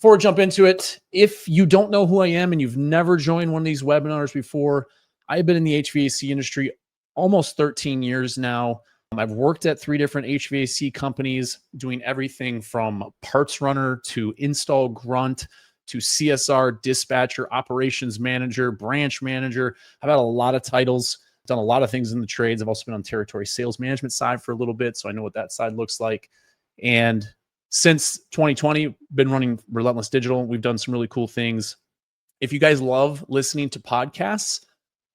Before we jump into it, if you don't know who I am and you've never joined one of these webinars before, I've been in the HVAC industry almost 13 years now. I've worked at 3 different HVAC companies doing everything from parts runner to install grunt to CSR, dispatcher, operations manager, branch manager. I've had a lot of titles, done a lot of things in the trades. I've also been on territory sales management side for a little bit, so I know what that side looks like. And since 2020, been running Relentless Digital. We've done some really cool things. If you guys love listening to podcasts,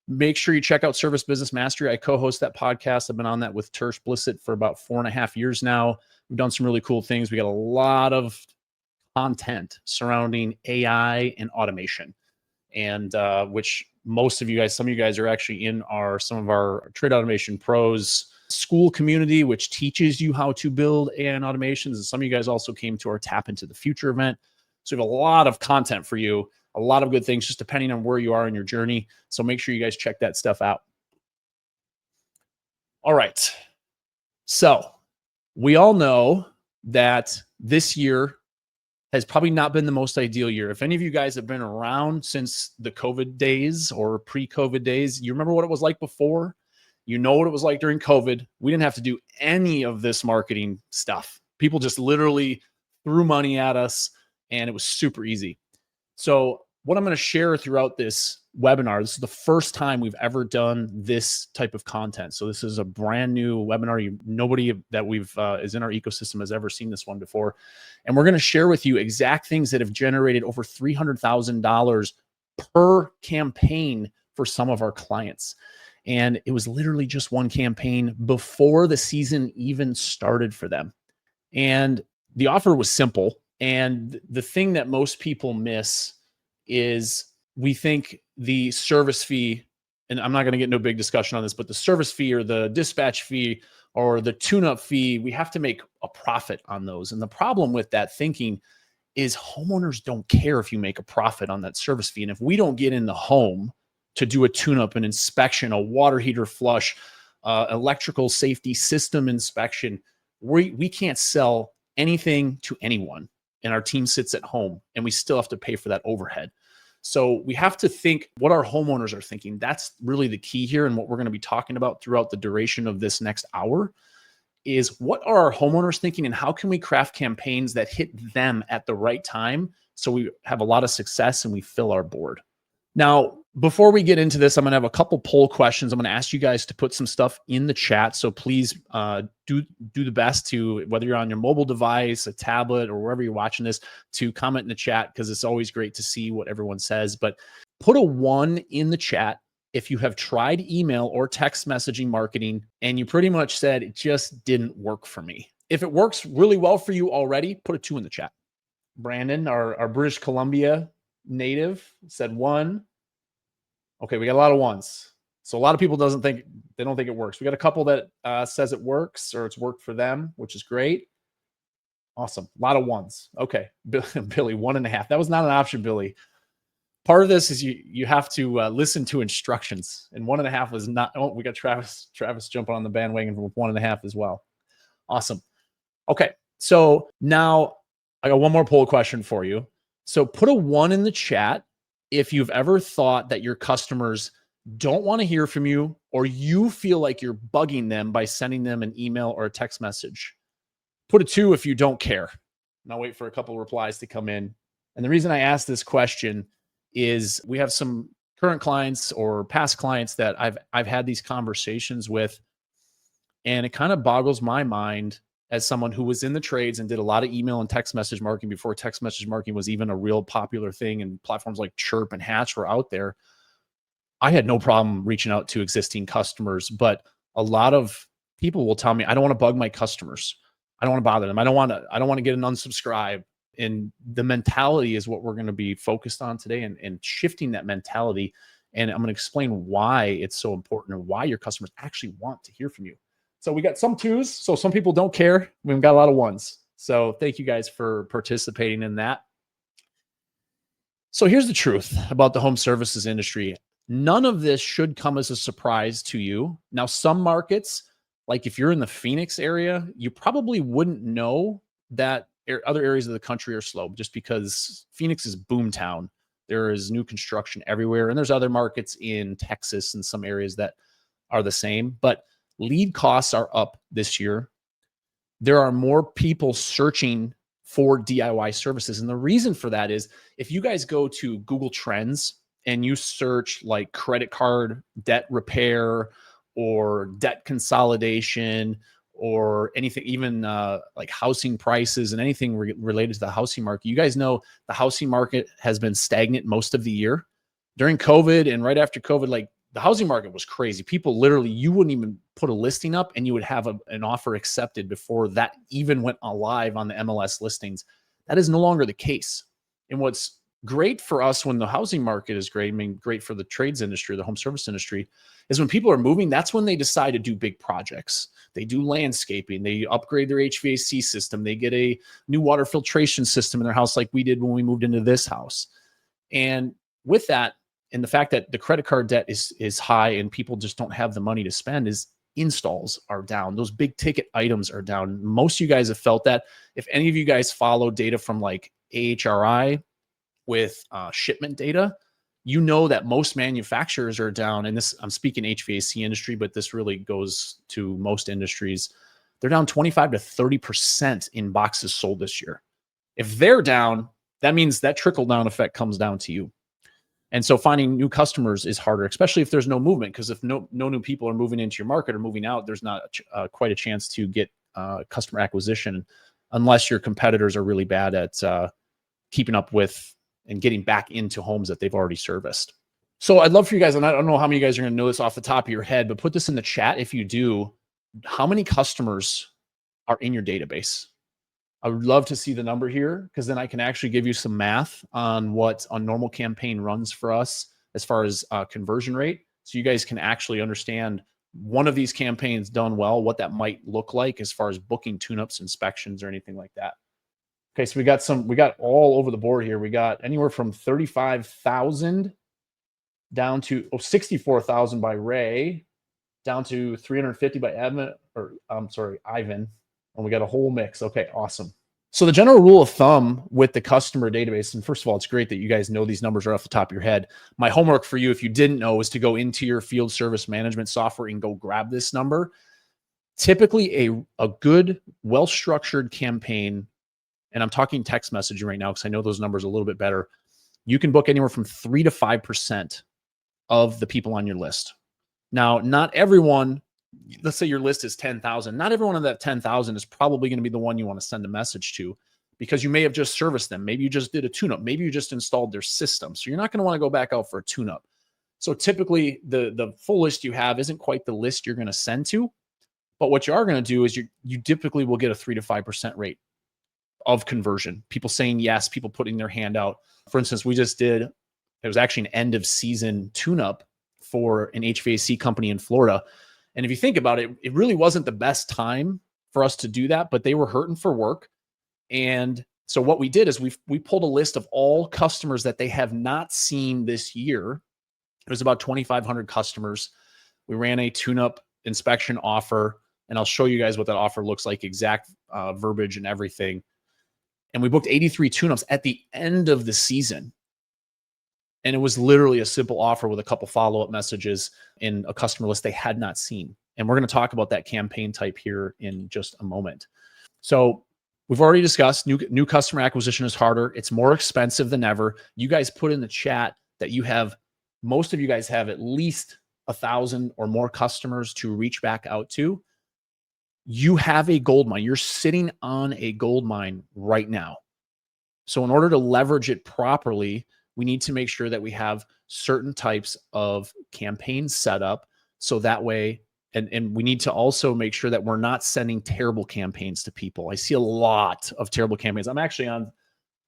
make sure you check out Service Business Mastery. I co-host that podcast. I've been on that with Tersh Blissett for about 4.5 years now. We've done some really cool things. We got a lot of content surrounding AI and automation, and which most of you guys, some of you guys are actually in some of our Trade Automation Pros school community, which teaches you how to build AI and automations. And some of you guys also came to our Tap into the Future event. So we have a lot of content for you, a lot of good things, just depending on where you are in your journey. So make sure you guys check that stuff out. All right. So we all know that this year has probably not been the most ideal year. If any of you guys have been around since the COVID days or pre-COVID days, you remember what it was like before? You know what it was like during COVID. We didn't have to do any of this marketing stuff. People just literally threw money at us, and it was super easy. So what I'm going to share throughout this webinar, this is the first time we've ever done this type of content. So this is a brand new webinar. Nobody that is in our ecosystem has ever seen this one before. And we're going to share with you exact things that have generated over $300,000 per campaign for some of our clients. And it was literally just one campaign before the season even started for them. And the offer was simple. And the thing that most people miss is we think the service fee, and I'm not going to get no big discussion on this, but the service fee or the dispatch fee or the tune-up fee, we have to make a profit on those. And the problem with that thinking is homeowners don't care if you make a profit on that service fee. And if we don't get in the home to do a tune-up, an inspection, a water heater flush, electrical safety system inspection, we can't sell anything to anyone. And our team sits at home and we still have to pay for that overhead. So we have to think what our homeowners are thinking. That's really the key here. And what we're going to be talking about throughout the duration of this next hour is what are our homeowners thinking and how can we craft campaigns that hit them at the right time so we have a lot of success and we fill our board. Now, before we get into this, I'm going to have a couple poll questions. I'm going to ask you guys to put some stuff in the chat. So please do the best to, whether you're on your mobile device, a tablet, or wherever you're watching this, to comment in the chat because it's always great to see what everyone says. But put a 1 in the chat if you have tried email or text messaging marketing and you pretty much said it just didn't work for me. If it works really well for you already, put a 2 in the chat. Brandon, our British Columbia native, said 1. Okay, we got a lot of 1s. So a lot of people don't think it works. We got a couple that says it works or it's worked for them, which is great. Awesome. A lot of 1s. Okay, Billy, 1.5. That was not an option, Billy. Part of this is you have to listen to instructions, and 1.5 was not. Oh, we got Travis jumping on the bandwagon with 1.5 as well. Awesome. Okay, so now I got one more poll question for you. So put a 1 in the chat if you've ever thought that your customers don't want to hear from you or you feel like you're bugging them by sending them an email or a text message. Put a 2 if you don't care. And I'll wait for a couple of replies to come in. And the reason I asked this question is we have some current clients or past clients that I've had these conversations with, and it kind of boggles my mind as someone who was in the trades and did a lot of email and text message marketing before text message marketing was even a real popular thing and platforms like Chirp and Hatch were out there. I had no problem reaching out to existing customers, but a lot of people will tell me, I don't want to bug my customers. I don't want to bother them. I don't want to get an unsubscribe. And the mentality is what we're going to be focused on today and shifting that mentality. And I'm going to explain why it's so important and why your customers actually want to hear from you. So we got some 2s. So some people don't care. We've got a lot of 1s. So thank you guys for participating in that. So here's the truth about the home services industry. None of this should come as a surprise to you. Now, some markets, like if you're in the Phoenix area, you probably wouldn't know that other areas of the country are slow just because Phoenix is boom town. There is new construction everywhere. And there's other markets in Texas and some areas that are the same. But lead costs are up this year. There are more people searching for DIY services. And the reason for that is if you guys go to Google Trends and you search like credit card debt repair or debt consolidation or anything, even like housing prices and anything related to the housing market, you guys know the housing market has been stagnant most of the year. During COVID and right after COVID, like the housing market was crazy. People literally, you wouldn't even put a listing up and you would have an offer accepted before that even went live on the MLS listings. That is no longer the case. And what's great for us when the housing market is great, I mean, great for the trades industry, the home service industry, is when people are moving, that's when they decide to do big projects. They do landscaping, they upgrade their HVAC system, they get a new water filtration system in their house like we did when we moved into this house. And with that, and the fact that the credit card debt is high and people just don't have the money to spend, is installs are down. Those big ticket items are down. Most of you guys have felt that. If any of you guys follow data from like AHRI with shipment data, you know that most manufacturers are down. And this, I'm speaking HVAC industry, but this really goes to most industries. They're down 25 to 30% in boxes sold this year. If they're down, that means that trickle down effect comes down to you. And so finding new customers is harder, especially if there's no movement, because if no new people are moving into your market or moving out, there's not quite a chance to get customer acquisition unless your competitors are really bad at keeping up with and getting back into homes that they've already serviced. So I'd love for you guys, and I don't know how many of you guys are going to know this off the top of your head, but put this in the chat if you do. How many customers are in your database? I would love to see the number here, because then I can actually give you some math on what a normal campaign runs for us as far as conversion rate. So you guys can actually understand one of these campaigns done well, what that might look like as far as booking tune-ups, inspections, or anything like that. Okay, so we got all over the board here. We got anywhere from 35,000 down to 64,000 by Ray, down to 350 by Ivan. And we got a whole mix. Okay, awesome. So the general rule of thumb with the customer database, and first of all, it's great that you guys know these numbers are off the top of your head. My homework for you, if you didn't know, is to go into your field service management software and go grab this number. Typically a good, well-structured campaign, and I'm talking text messaging right now because I know those numbers a little bit better, you can book anywhere from 3 to 5% of the people on your list. Now, not everyone, let's say your list is 10,000. Not everyone in that 10,000 is probably going to be the one you want to send a message to, because you may have just serviced them. Maybe you just did a tune-up. Maybe you just installed their system. So you're not going to want to go back out for a tune-up. So typically the full list you have isn't quite the list you're going to send to. But what you are going to do is you typically will get a 3 to 5% rate of conversion. People saying yes, people putting their hand out. For instance, it was actually an end of season tune-up for an HVAC company in Florida. And if you think about it, it really wasn't the best time for us to do that, but they were hurting for work. And so what we did is we pulled a list of all customers that they have not seen this year. It was about 2,500 customers. We ran a tune-up inspection offer, and I'll show you guys what that offer looks like, exact verbiage and everything. And we booked 83 tune-ups at the end of the season. And it was literally a simple offer with a couple follow-up messages in a customer list they had not seen. And we're going to talk about that campaign type here in just a moment. So we've already discussed new customer acquisition is harder. It's more expensive than ever. You guys put in the chat that most of you guys have at least 1,000 or more customers to reach back out to. You have a gold mine. You're sitting on a gold mine right now. So in order to leverage it properly, we need to make sure that we have certain types of campaigns set up so that way, and we need to also make sure that we're not sending terrible campaigns to people. I see a lot of terrible campaigns. I'm actually on,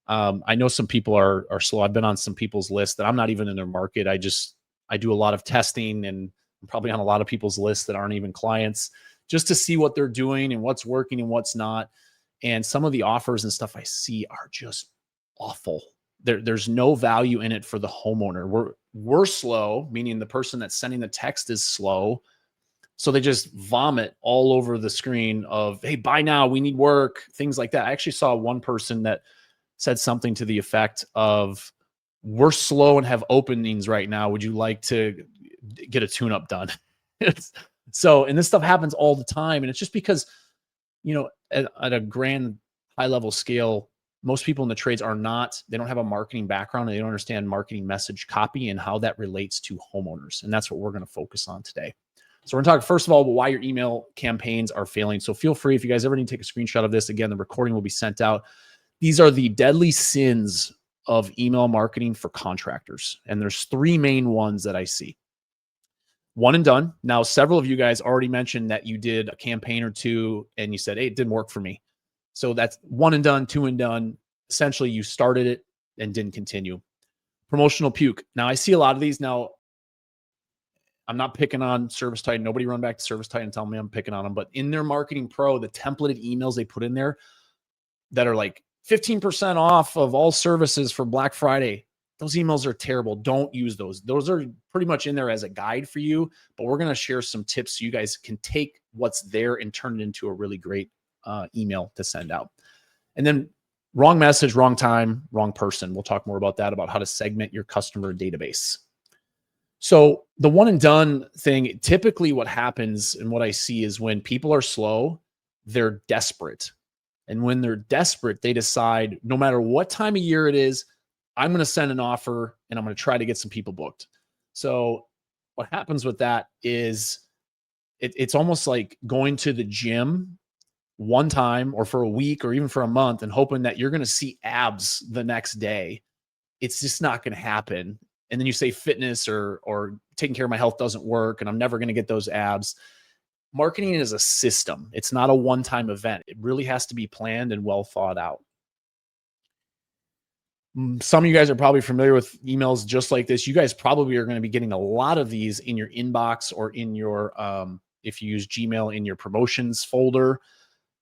I know some people are slow. I've been on some people's list that I'm not even in their market. I do a lot of testing, and I'm probably on a lot of people's lists that aren't even clients, just to see what they're doing and what's working and what's not. And some of the offers and stuff I see are just awful. There's no value in it for the homeowner. We're slow, meaning the person that's sending the text is slow. So they just vomit all over the screen of, hey, buy now, we need work, things like that. I actually saw one person that said something to the effect of, we're slow and have openings right now. Would you like to get a tune-up done? So, and this stuff happens all the time. And it's just because, you know, at a grand high level scale, most people in the trades they don't have a marketing background and they don't understand marketing message copy and how that relates to homeowners. And that's what we're going to focus on today. So we're going to talk first of all about why your email campaigns are failing. So feel free, if you guys ever need to take a screenshot of this, again, the recording will be sent out. These are the deadly sins of email marketing for contractors. And there's 3 main ones that I see. One and done. Now, several of you guys already mentioned that you did a campaign or 2 and you said, hey, it didn't work for me. So that's 1 and done, 2 and done. Essentially, you started it and didn't continue. Promotional puke. Now, I see a lot of these. Now, I'm not picking on ServiceTitan. Nobody run back to ServiceTitan and tell me I'm picking on them. But in their Marketing Pro, the templated emails they put in there that are like 15% off of all services for Black Friday, those emails are terrible. Don't use those. Those are pretty much in there as a guide for you. But we're going to share some tips so you guys can take what's there and turn it into a really great email to send out. And then wrong message, wrong time, wrong person. We'll talk more about that, about how to segment your customer database. So the 1 and done thing, typically what happens and what I see is when people are slow, they're desperate. And when they're desperate, they decide no matter what time of year it is, I'm going to send an offer and I'm going to try to get some people booked. So what happens with that is it's almost like going to the gym one time or for a week or even for a month and hoping that you're going to see abs the next day. It's just not going to happen. And then you say fitness or taking care of my health doesn't work and I'm never going to get those abs. Marketing is a system. It's not a one-time event. It really has to be planned and well thought out. Some of you guys are probably familiar with emails just like this. You guys probably are going to be getting a lot of these in your inbox or in your, if you use Gmail, in your promotions folder,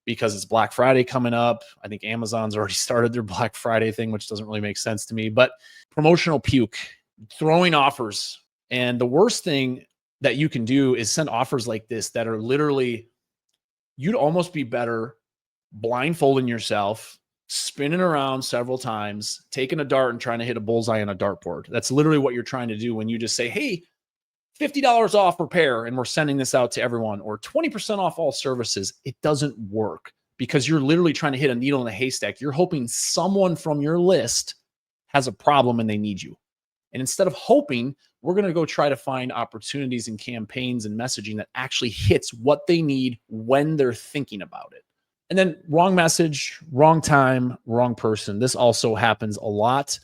because it's Black Friday coming up. I think Amazon's already started their Black Friday thing, which doesn't really make sense to me. But promotional puke, throwing offers. And the worst thing that you can do is send offers like this that are literally, you'd almost be better blindfolding yourself, spinning around several times, taking a dart and trying to hit a bullseye on a dartboard. That's literally what you're trying to do when you just say, hey, $50 off repair, and we're sending this out to everyone, or 20% off all services. It doesn't work because you're literally trying to hit a needle in a haystack. You're hoping someone from your list has a problem and they need you. And instead of hoping, we're going to go try to find opportunities and campaigns and messaging that actually hits what they need when they're thinking about it. And then wrong message, wrong time, wrong person. This also happens a lot.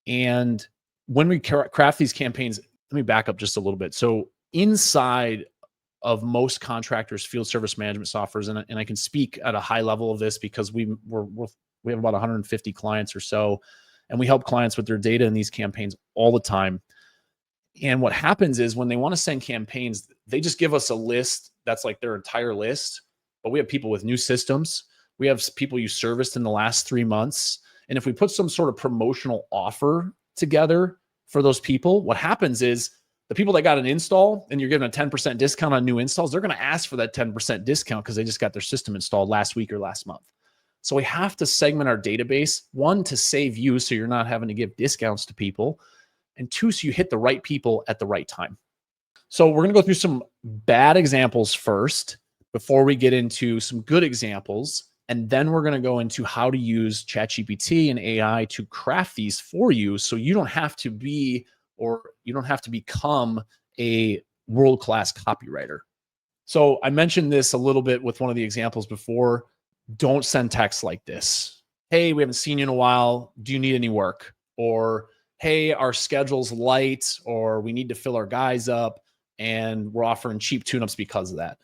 And when we craft these campaigns, let me back up just a little bit. So inside of most contractors' field service management softwares, and I can speak at a high level of this because we have about 150 clients or so, and we help clients with their data in these campaigns all the time. And what happens is when they want to send campaigns, they just give us a list that's like their entire list. But we have people with new systems. We have people you serviced in the last 3 months. And if we put some sort of promotional offer together for those people, what happens is the people that got an install and you're giving a 10% discount on new installs, they're going to ask for that 10% discount because they just got their system installed last week or last month. So we have to segment our database, 1, to save you so you're not having to give discounts to people, and 2, so you hit the right people at the right time. So we're going to go through some bad examples first before we get into some good examples. And then we're going to go into how to use ChatGPT and AI to craft these for you so you don't have to be, or you don't have to become a world-class copywriter. So I mentioned this a little bit with one of the examples before. Don't send texts like this. Hey, we haven't seen you in a while. Do you need any work? Or, hey, our schedule's light, or we need to fill our guys up and we're offering cheap tune-ups because of that.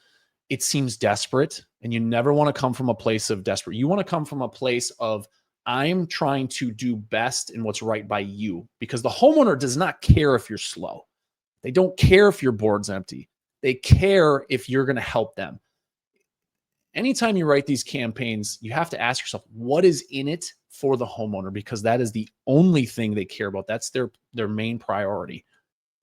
It seems desperate, and you never want to come from a place of desperate. You want to come from a place of, I'm trying to do best in what's right by you, because the homeowner does not care if you're slow. They don't care if your board's empty. They care if you're going to help them. Anytime you write these campaigns, you have to ask yourself, what is in it for the homeowner? Because that is the only thing they care about. That's their main priority.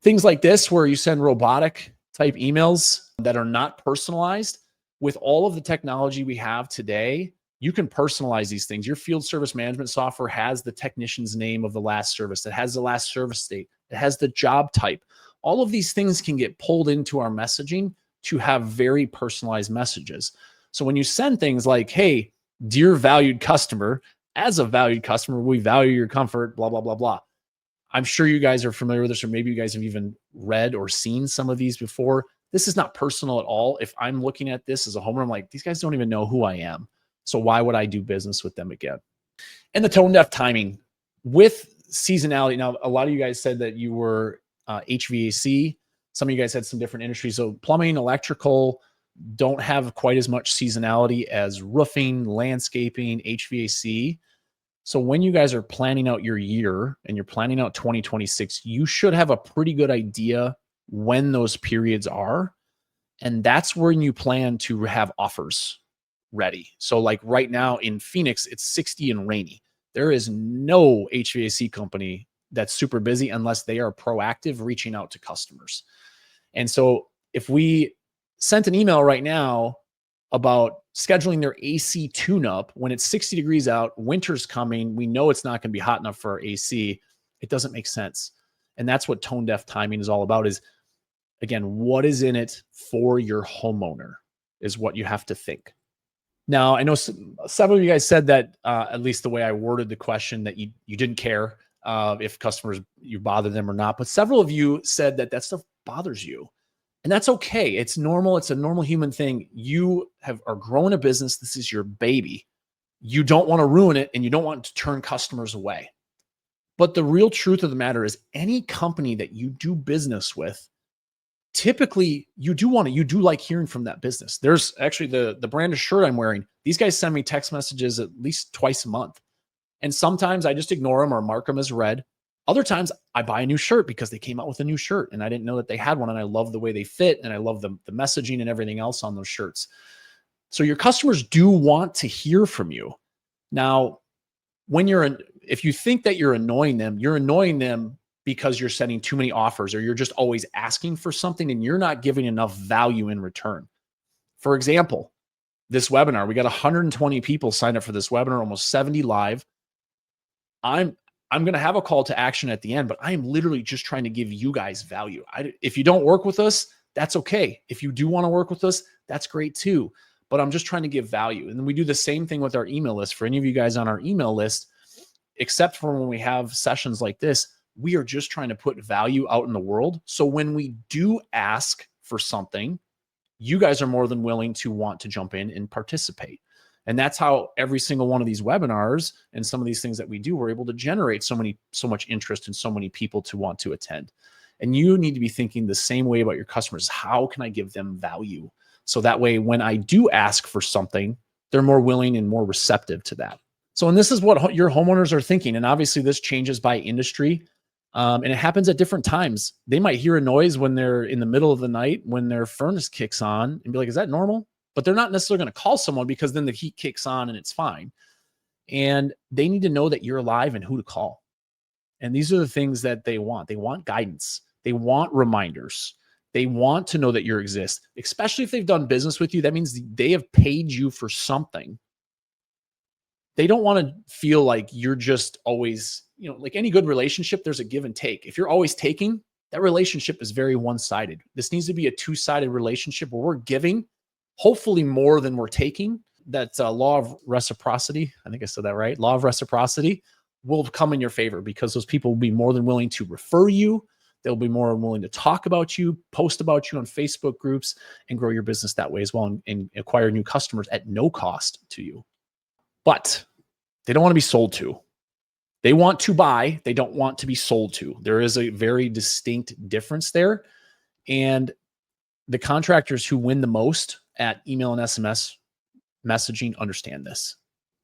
Things like this, where you send robotic type emails that are not personalized. With all of the technology we have today, you can personalize these things. Your field service management software has the technician's name of the last service. It has the last service date. It has the job type. All of these things can get pulled into our messaging to have very personalized messages. So when you send things like, hey, dear valued customer, as a valued customer, we value your comfort, blah, blah, blah, blah. I'm sure you guys are familiar with this, or maybe you guys have even read or seen some of these before. This is not personal at all. If I'm looking at this as a homeowner, I'm like, these guys don't even know who I am. So why would I do business with them again? And the tone deaf timing with seasonality. Now, a lot of you guys said that you were HVAC. Some of you guys had some different industries. So plumbing, electrical don't have quite as much seasonality as roofing, landscaping, HVAC. So when you guys are planning out your year and you're planning out 2026, you should have a pretty good idea when those periods are. And that's when you plan to have offers ready. So like right now in Phoenix, it's 60 and rainy. There is no HVAC company that's super busy unless they are proactive reaching out to customers. And so if we sent an email right now about scheduling their AC tune-up when it's 60 degrees out, winter's coming, we know it's not going to be hot enough for our AC, it doesn't make sense. And that's what tone deaf timing is all about is, again, what is in it for your homeowner is what you have to think. Now, I know several of you guys said that, at least the way I worded the question, that you didn't care if customers, you bother them or not. But several of you said that that stuff bothers you. And that's okay. It's normal. It's a normal human thing. You are growing a business. This is your baby. You don't want to ruin it and you don't want to turn customers away. But the real truth of the matter is any company that you do business with, typically you do like hearing from that business. There's actually the brand of shirt I'm wearing. These guys send me text messages at least twice a month. And sometimes I just ignore them or mark them as read. Other times I buy a new shirt because they came out with a new shirt and I didn't know that they had one. And I love the way they fit. And I love the messaging and everything else on those shirts. So your customers do want to hear from you. Now, if you think that you're annoying them because you're sending too many offers or you're just always asking for something and you're not giving enough value in return. For example, this webinar, we got 120 people signed up for this webinar, almost 70 live. I'm going to have a call to action at the end, but I am literally just trying to give you guys value. If you don't work with us, that's okay. If you do want to work with us, that's great too. But I'm just trying to give value. And then we do the same thing with our email list. For any of you guys on our email list, except for when we have sessions like this, we are just trying to put value out in the world. So when we do ask for something, you guys are more than willing to want to jump in and participate. And that's how every single one of these webinars and some of these things that we do, we're able to generate so much interest and so many people to want to attend. And you need to be thinking the same way about your customers. How can I give them value? So that way, when I do ask for something, they're more willing and more receptive to that. So, and this is what your homeowners are thinking. And obviously this changes by industry. And it happens at different times. They might hear a noise when they're in the middle of the night, when their furnace kicks on and be like, is that normal? But they're not necessarily going to call someone because then the heat kicks on and it's fine. And they need to know that you're alive and who to call. And these are the things that they want. They want guidance. They want reminders. They want to know that you exist, especially if they've done business with you. That means they have paid you for something. They don't want to feel like you're just always, like any good relationship, there's a give and take. If you're always taking, that relationship is very one-sided. This needs to be a two-sided relationship where we're giving, hopefully more than we're taking. That law of reciprocity, I think I said that right, law of reciprocity will come in your favor because those people will be more than willing to refer you. They'll be more than willing to talk about you, post about you on Facebook groups, and grow your business that way as well and acquire new customers at no cost to you. But they don't want to be sold to. They want to buy. They don't want to be sold to. There is a very distinct difference there. And the contractors who win the most at email and SMS messaging understand this.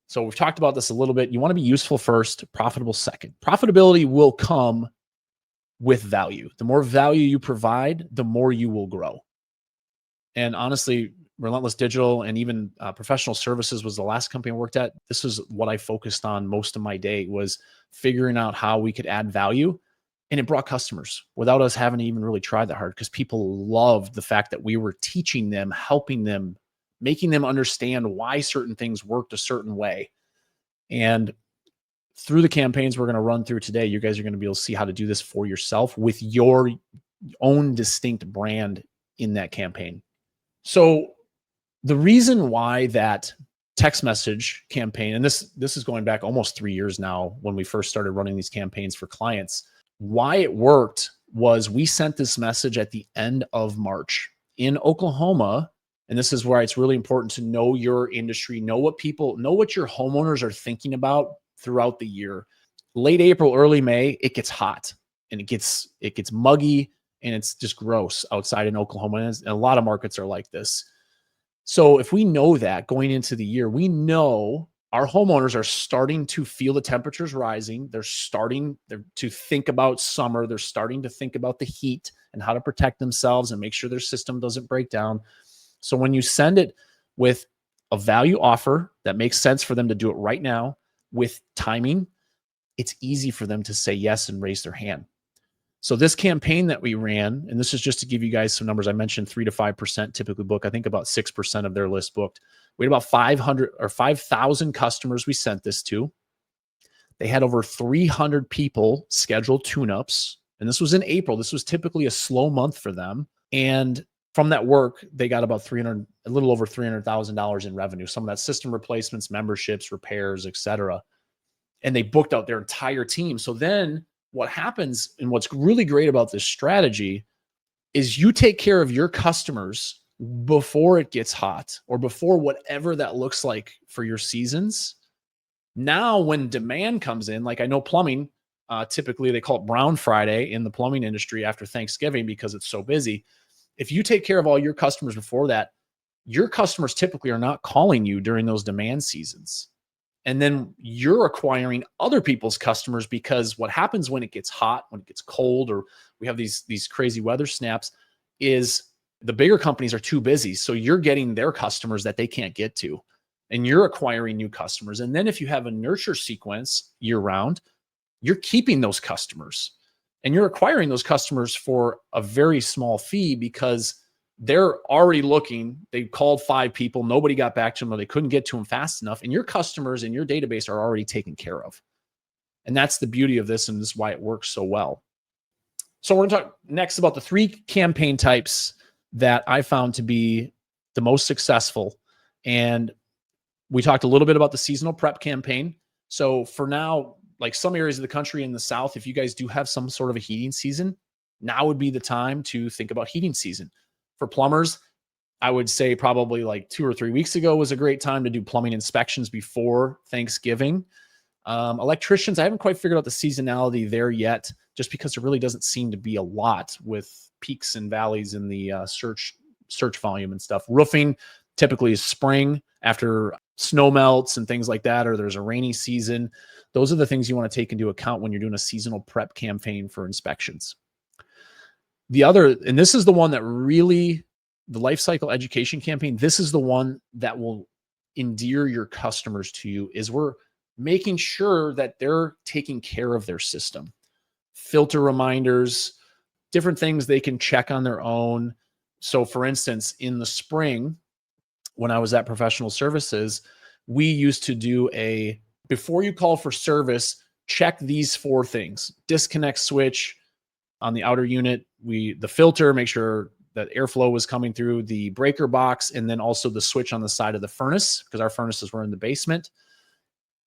So we've talked about this a little bit. You want to be useful first, profitable second. Profitability will come with value. The more value you provide, the more you will grow. And honestly, Relentless Digital and even professional services was the last company I worked at. This is what I focused on most of my day, was figuring out how we could add value. And it brought customers without us having to even really try that hard, because people loved the fact that we were teaching them, helping them, making them understand why certain things worked a certain way. And through the campaigns we're going to run through today, you guys are going to be able to see how to do this for yourself with your own distinct brand in that campaign. So the reason why that text message campaign, and this is going back almost 3 years now when we first started running these campaigns for clients, why it worked was we sent this message at the end of March in Oklahoma. And this is where it's really important to know your industry, know what your homeowners are thinking about throughout the year. Late April, early May, it gets hot and it gets muggy and it's just gross outside in Oklahoma. And a lot of markets are like this. So if we know that going into the year, we know our homeowners are starting to feel the temperatures rising. They're starting to think about summer. They're starting to think about the heat and how to protect themselves and make sure their system doesn't break down. So when you send it with a value offer that makes sense for them to do it right now with timing, it's easy for them to say yes and raise their hand. So this campaign that we ran, and this is just to give you guys some numbers. I mentioned 3 to 5% typically book. I think about 6% of their list booked. We had about 500 or 5,000 customers we sent this to. They had over 300 people schedule tune-ups. And this was in April. This was typically a slow month for them. And from that work, they got about a little over $300,000 in revenue. Some of that system replacements, memberships, repairs, etc. And they booked out their entire team. So then what happens, and what's really great about this strategy, is you take care of your customers before it gets hot or before whatever that looks like for your seasons. Now, when demand comes in, like I know plumbing, typically they call it Brown Friday in the plumbing industry after Thanksgiving because it's so busy. If you take care of all your customers before that, your customers typically are not calling you during those demand seasons. And then you're acquiring other people's customers, because what happens when it gets hot, when it gets cold, or we have these crazy weather snaps, is the bigger companies are too busy. So you're getting their customers that they can't get to, and you're acquiring new customers. And then if you have a nurture sequence year round, you're keeping those customers and you're acquiring those customers for a very small fee, because they're already looking. They called 5 people. Nobody got back to them, or they couldn't get to them fast enough. And your customers in your database are already taken care of. And that's the beauty of this. And this is why it works so well. So we're going to talk next about the 3 campaign types that I found to be the most successful. And we talked a little bit about the seasonal prep campaign. So for now, like some areas of the country in the South, if you guys do have some sort of a heating season, now would be the time to think about heating season. For plumbers, I would say probably like 2 or 3 weeks ago was a great time to do plumbing inspections before Thanksgiving. Electricians, I haven't quite figured out the seasonality there yet, just because there really doesn't seem to be a lot with peaks and valleys in the search volume and stuff. Roofing typically is spring after snow melts and things like that, or there's a rainy season. Those are the things you want to take into account when you're doing a seasonal prep campaign for inspections. The other, and this is the one that really, the life cycle education campaign, this is the one that will endear your customers to you, is we're making sure that they're taking care of their system. Filter reminders, different things they can check on their own. So for instance, in the spring, when I was at Professional Services, we used to do before you call for service, check these 4 things: disconnect switch on the outer unit, the filter, make sure that airflow was coming through, the breaker box, and then also the switch on the side of the furnace, because our furnaces were in the basement.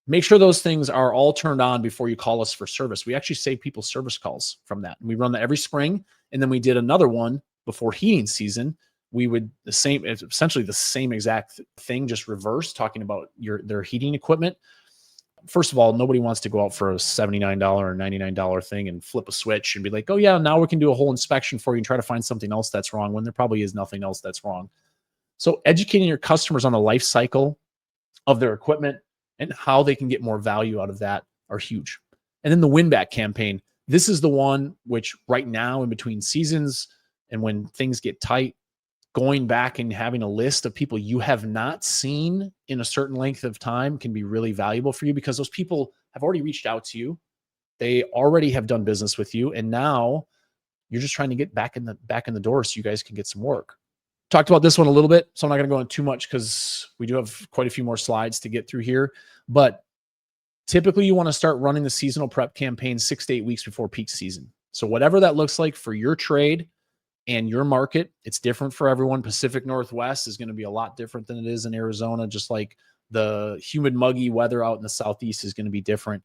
Make sure those things are all turned on before you call us for service. We actually save people service calls from that. We run that every spring. And then we did another one before heating season. We would essentially the same exact thing, just reverse, talking about their heating equipment. First of all, nobody wants to go out for a $79 or $99 thing and flip a switch and be like, oh yeah, now we can do a whole inspection for you and try to find something else that's wrong, when there probably is nothing else that's wrong. So educating your customers on the life cycle of their equipment and how they can get more value out of that are huge. And then the win back campaign. This is the one which right now, in between seasons and when things get tight, going back and having a list of people you have not seen in a certain length of time can be really valuable for you, because those people have already reached out to you. They already have done business with you, and now you're just trying to get back in the door so you guys can get some work. Talked about this one a little bit, so I'm not going to go into too much because we do have quite a few more slides to get through here. But typically, you want to start running the seasonal prep campaign 6 to 8 weeks before peak season. So whatever that looks like for your trade and your market, it's different for everyone. Pacific Northwest is going to be a lot different than it is in Arizona, just like the humid, muggy weather out in the Southeast is going to be different.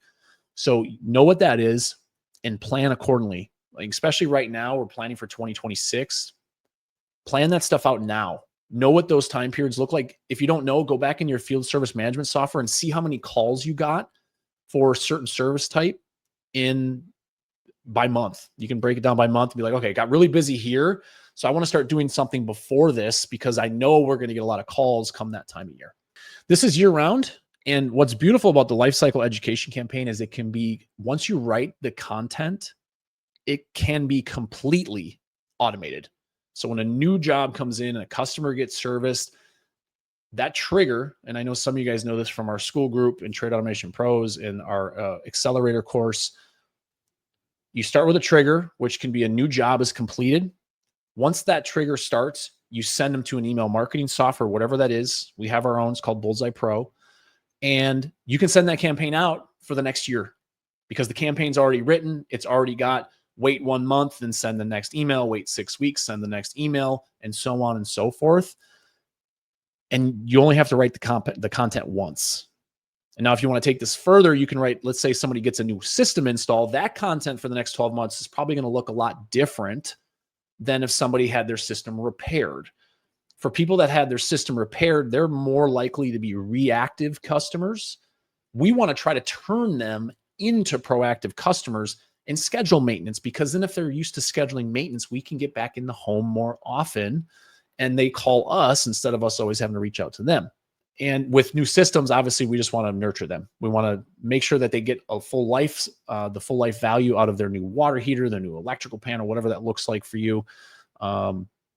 So know what that is and plan accordingly. Like, especially right now, we're planning for 2026. Plan that stuff out now. Know what those time periods look like. If you don't know, go back in your field service management software and see how many calls you got for a certain service type by month. You can break it down by month and be like, okay, got really busy here, so I want to start doing something before this because I know we're going to get a lot of calls come that time of year. This is year round. And what's beautiful about the lifecycle education campaign is it can be, once you write the content, it can be completely automated. So when a new job comes in and a customer gets serviced, that trigger, and I know some of you guys know this from our school group and Trade Automation Pros and our accelerator course, you start with a trigger, which can be a new job is completed. Once that trigger starts, you send them to an email marketing software, whatever that is. We have our own, it's called Bullseye Pro. And you can send that campaign out for the next year because the campaign's already written. It's already got wait 1 month, then send the next email, wait 6 weeks, send the next email, and so on and so forth. And you only have to write the content once. And now if you want to take this further, you can write, let's say somebody gets a new system installed. That content for the next 12 months is probably going to look a lot different than if somebody had their system repaired. For people that had their system repaired, they're more likely to be reactive customers. We want to try to turn them into proactive customers and schedule maintenance, because then if they're used to scheduling maintenance, we can get back in the home more often and they call us instead of us always having to reach out to them. And with new systems, obviously, we just want to nurture them. We want to make sure that they get a full life, the full life value out of their new water heater, their new electrical panel, whatever that looks like for you.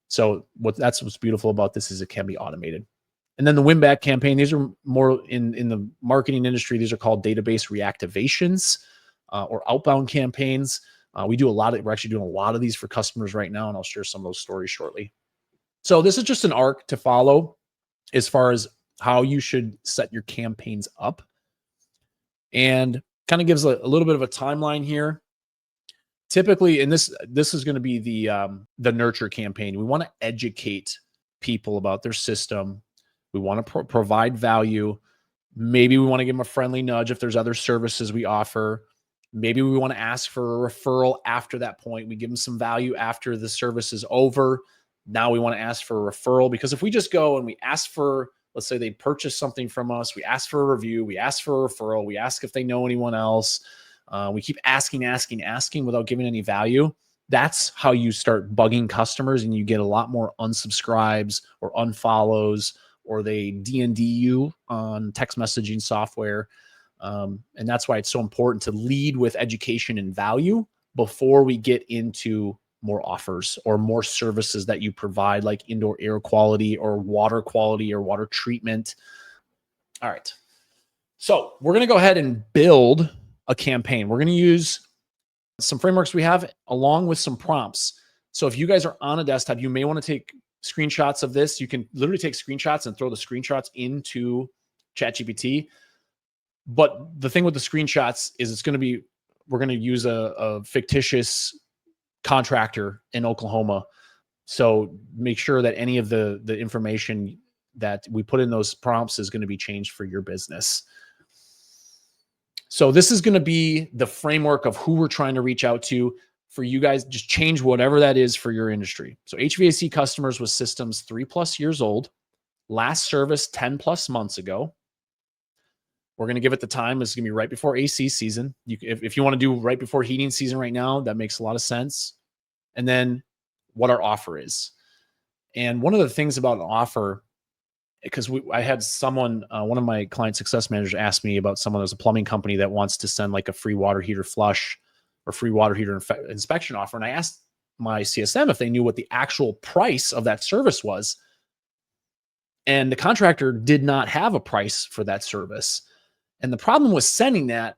So that's what's beautiful about this is it can be automated. And then the win back campaign, these are more in the marketing industry. These are called database reactivations or outbound campaigns. We're actually doing a lot of these for customers right now, and I'll share some of those stories shortly. So this is just an arc to follow as far as how you should set your campaigns up, and kind of gives a little bit of a timeline here. Typically, and this is going to be the nurture campaign. We want to educate people about their system. We want to provide value. Maybe we want to give them a friendly nudge if there's other services we offer. Maybe we want to ask for a referral after that point. We give them some value after the service is over. Now we want to ask for a referral, because if we just go and we ask for, let's say they purchase something from us, we ask for a review, we ask for a referral, we ask if they know anyone else. We keep asking without giving any value. That's how you start bugging customers, and you get a lot more unsubscribes or unfollows, or they D&D you on text messaging software. And that's why it's so important to lead with education and value before we get into more offers or more services that you provide, like indoor air quality or water treatment. All right. So we're going to go ahead and build a campaign. We're going to use some frameworks we have along with some prompts. So if you guys are on a desktop, you may want to take screenshots of this. You can literally take screenshots and throw the screenshots into ChatGPT. But the thing with the screenshots is we're going to use a fictitious contractor in Oklahoma. So make sure that any of the information that we put in those prompts is going to be changed for your business. So this is going to be the framework of who we're trying to reach out to for you guys. Just change whatever that is for your industry. So HVAC customers with systems 3+ years old, last service 10+ months ago. We're going to give it the time. It's going to be right before AC season. If you want to do right before heating season right now, that makes a lot of sense. And then what our offer is. And one of the things about an offer, because I had someone, one of my client success managers asked me about someone who's a plumbing company that wants to send like a free water heater flush or free water heater inspection offer. And I asked my CSM if they knew what the actual price of that service was. And the contractor did not have a price for that service. And the problem with sending that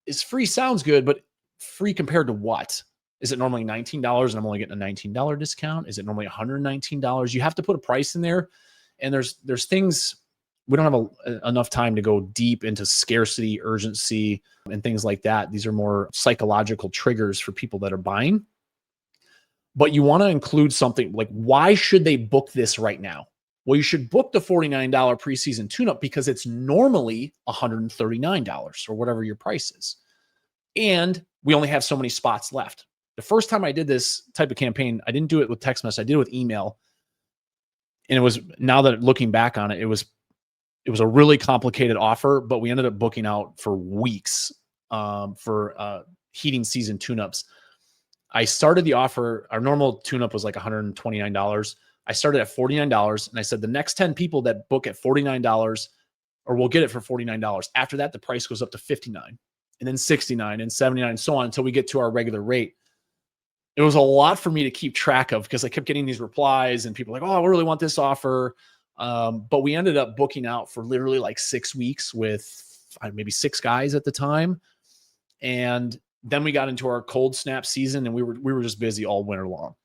is free sounds good, but free compared to what? Is it normally $19 and I'm only getting a $19 discount? Is it normally $119? You have to put a price in there. And there's things, we don't have enough time to go deep into scarcity, urgency, and things like that. These are more psychological triggers for people that are buying. But you want to include something like, why should they book this right now? Well, you should book the $49 preseason tune-up because it's normally $139 or whatever your price is. And we only have so many spots left. The first time I did this type of campaign, I didn't do it with text message. I did it with email. And it was, now that looking back on it, it was a really complicated offer, but we ended up booking out for weeks for heating season tune-ups. I started the offer. Our normal tune-up was like $129. I started at $49, and I said the next 10 people that book at $49 or we'll get it for $49. After that, the price goes up to $59 and then $69 and $79 and so on until we get to our regular rate. It was a lot for me to keep track of because I kept getting these replies and people like, oh, I really want this offer. But we ended up booking out for literally like 6 weeks with maybe 6 guys at the time. And then we got into our cold snap season and we were just busy all winter long.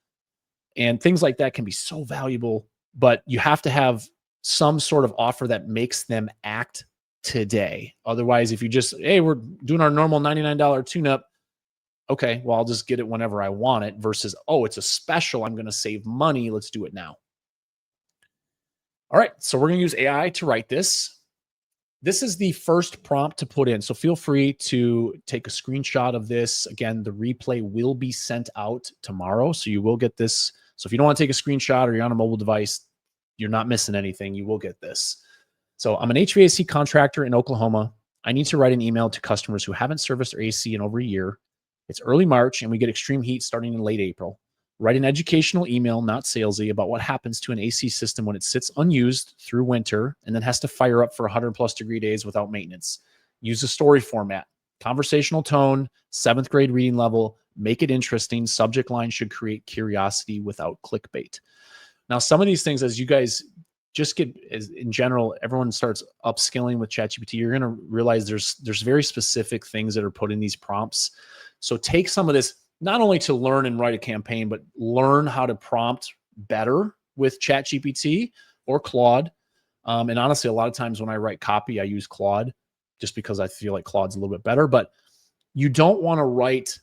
And things like that can be so valuable, but you have to have some sort of offer that makes them act today. Otherwise, if you just, hey, we're doing our normal $99 tune-up, okay, well, I'll just get it whenever I want it versus, oh, it's a special, I'm going to save money, let's do it now. All right, so we're going to use AI to write this. This is the first prompt to put in, so feel free to take a screenshot of this. Again, the replay will be sent out tomorrow, so you will get this. So if you don't want to take a screenshot or you're on a mobile device, you're not missing anything. You will get this. So I'm an HVAC contractor in Oklahoma. I need to write an email to customers who haven't serviced their AC in over a year. It's early March, and we get extreme heat starting in late April. Write an educational email, not salesy, about what happens to an AC system when it sits unused through winter and then has to fire up for 100+ degree days without maintenance. Use a story format, conversational tone, 7th grade reading level, make it interesting. Subject line should create curiosity without clickbait. Now, some of these things, as you guys just get, in general, everyone starts upskilling with ChatGPT, you're going to realize there's very specific things that are put in these prompts. So take some of this, not only to learn and write a campaign, but learn how to prompt better with ChatGPT or Claude. And honestly, a lot of times when I write copy, I use Claude just because I feel like Claude's a little bit better. But you don't want to write,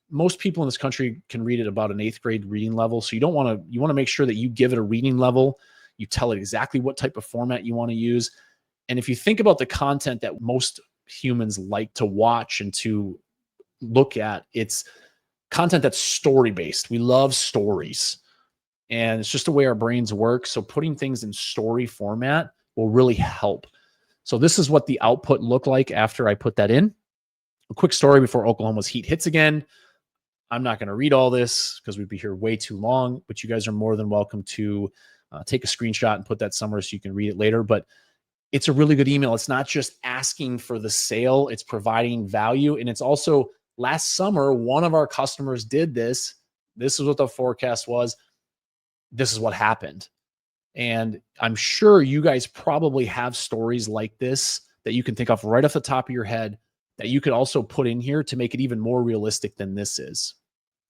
most people in this country can read at about an 8th grade reading level. So you want to make sure that you give it a reading level. You tell it exactly what type of format you want to use. And if you think about the content that most humans like to watch and to look at, it's content that's story-based. We love stories. And it's just the way our brains work. So putting things in story format will really help. So this is what the output looked like after I put that in. A quick story before Oklahoma's heat hits again. I'm not going to read all this because we'd be here way too long, but you guys are more than welcome to take a screenshot and put that somewhere so you can read it later. But it's a really good email. It's not just asking for the sale. It's providing value. And it's also, last summer, one of our customers did this. This is what the forecast was. This is what happened. And I'm sure you guys probably have stories like this that you can think of right off the top of your head that you could also put in here to make it even more realistic than this is.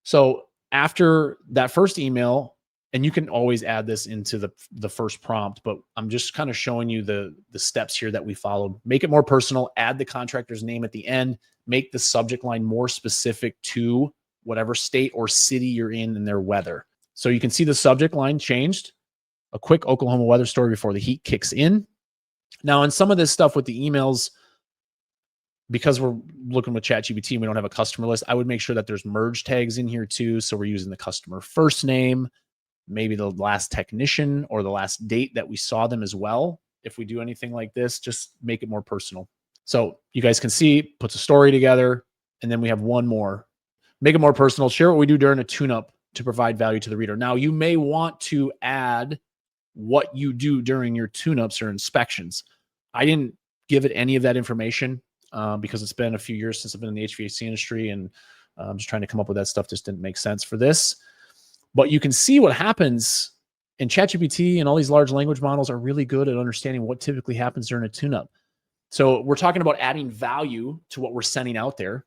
So after that first email, and you can always add this into the first prompt, but I'm just kind of showing you the steps here that we followed. Make it more personal, add the contractor's name at the end, make the subject line more specific to whatever state or city you're in and their weather. So you can see the subject line changed. A quick Oklahoma weather story before the heat kicks in. Now, in some of this stuff with the emails, because we're looking with ChatGPT and we don't have a customer list, I would make sure that there's merge tags in here too. So we're using the customer first name, maybe the last technician or the last date that we saw them as well. If we do anything like this, just make it more personal. So you guys can see, puts a story together, and then we have one more. Make it more personal. Share what we do during a tune-up to provide value to the reader. Now, you may want to add what you do during your tune-ups or inspections. I didn't give it any of that information because it's been a few years since I've been in the HVAC industry, and I'm just trying to come up with that stuff. Just didn't make sense for this. But you can see what happens in ChatGPT, and all these large language models are really good at understanding what typically happens during a tune-up. So we're talking about adding value to what we're sending out there.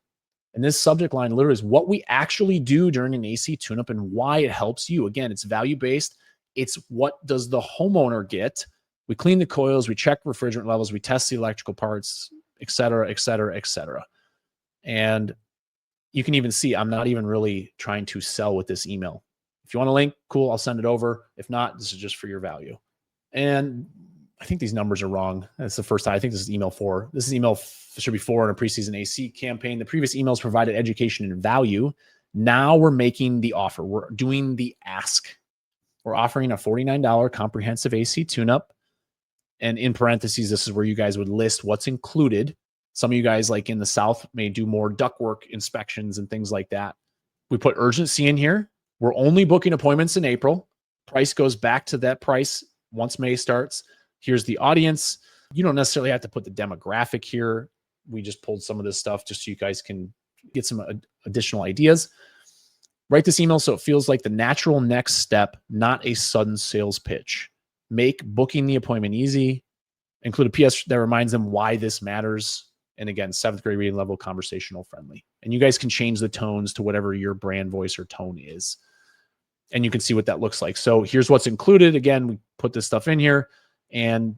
And this subject line literally is what we actually do during an AC tune-up and why it helps you. Again, it's value-based. It's what does the homeowner get? We clean the coils, we check refrigerant levels, we test the electrical parts, et cetera, et cetera, et cetera. And you can even see I'm not even really trying to sell with this email. If you want a link, cool, I'll send it over. If not, this is just for your value. And I think these numbers are wrong. That's the first time. I think this is email 4. This is email should be 4 in a preseason AC campaign. The previous emails provided education and value. Now we're making the offer. We're doing the ask. We're offering a $49 comprehensive AC tune-up. And in parentheses, this is where you guys would list what's included. Some of you guys like in the South may do more ductwork inspections and things like that. We put urgency in here. We're only booking appointments in April. Price goes back to that price once May starts. Here's the audience. You don't necessarily have to put the demographic here. We just pulled some of this stuff just so you guys can get some additional ideas. Write this email so it feels like the natural next step, not a sudden sales pitch. Make booking the appointment easy. Include a PS that reminds them why this matters. And again, 7th grade reading level, conversational friendly. And you guys can change the tones to whatever your brand voice or tone is. And you can see what that looks like. So here's what's included. Again, we put this stuff in here. And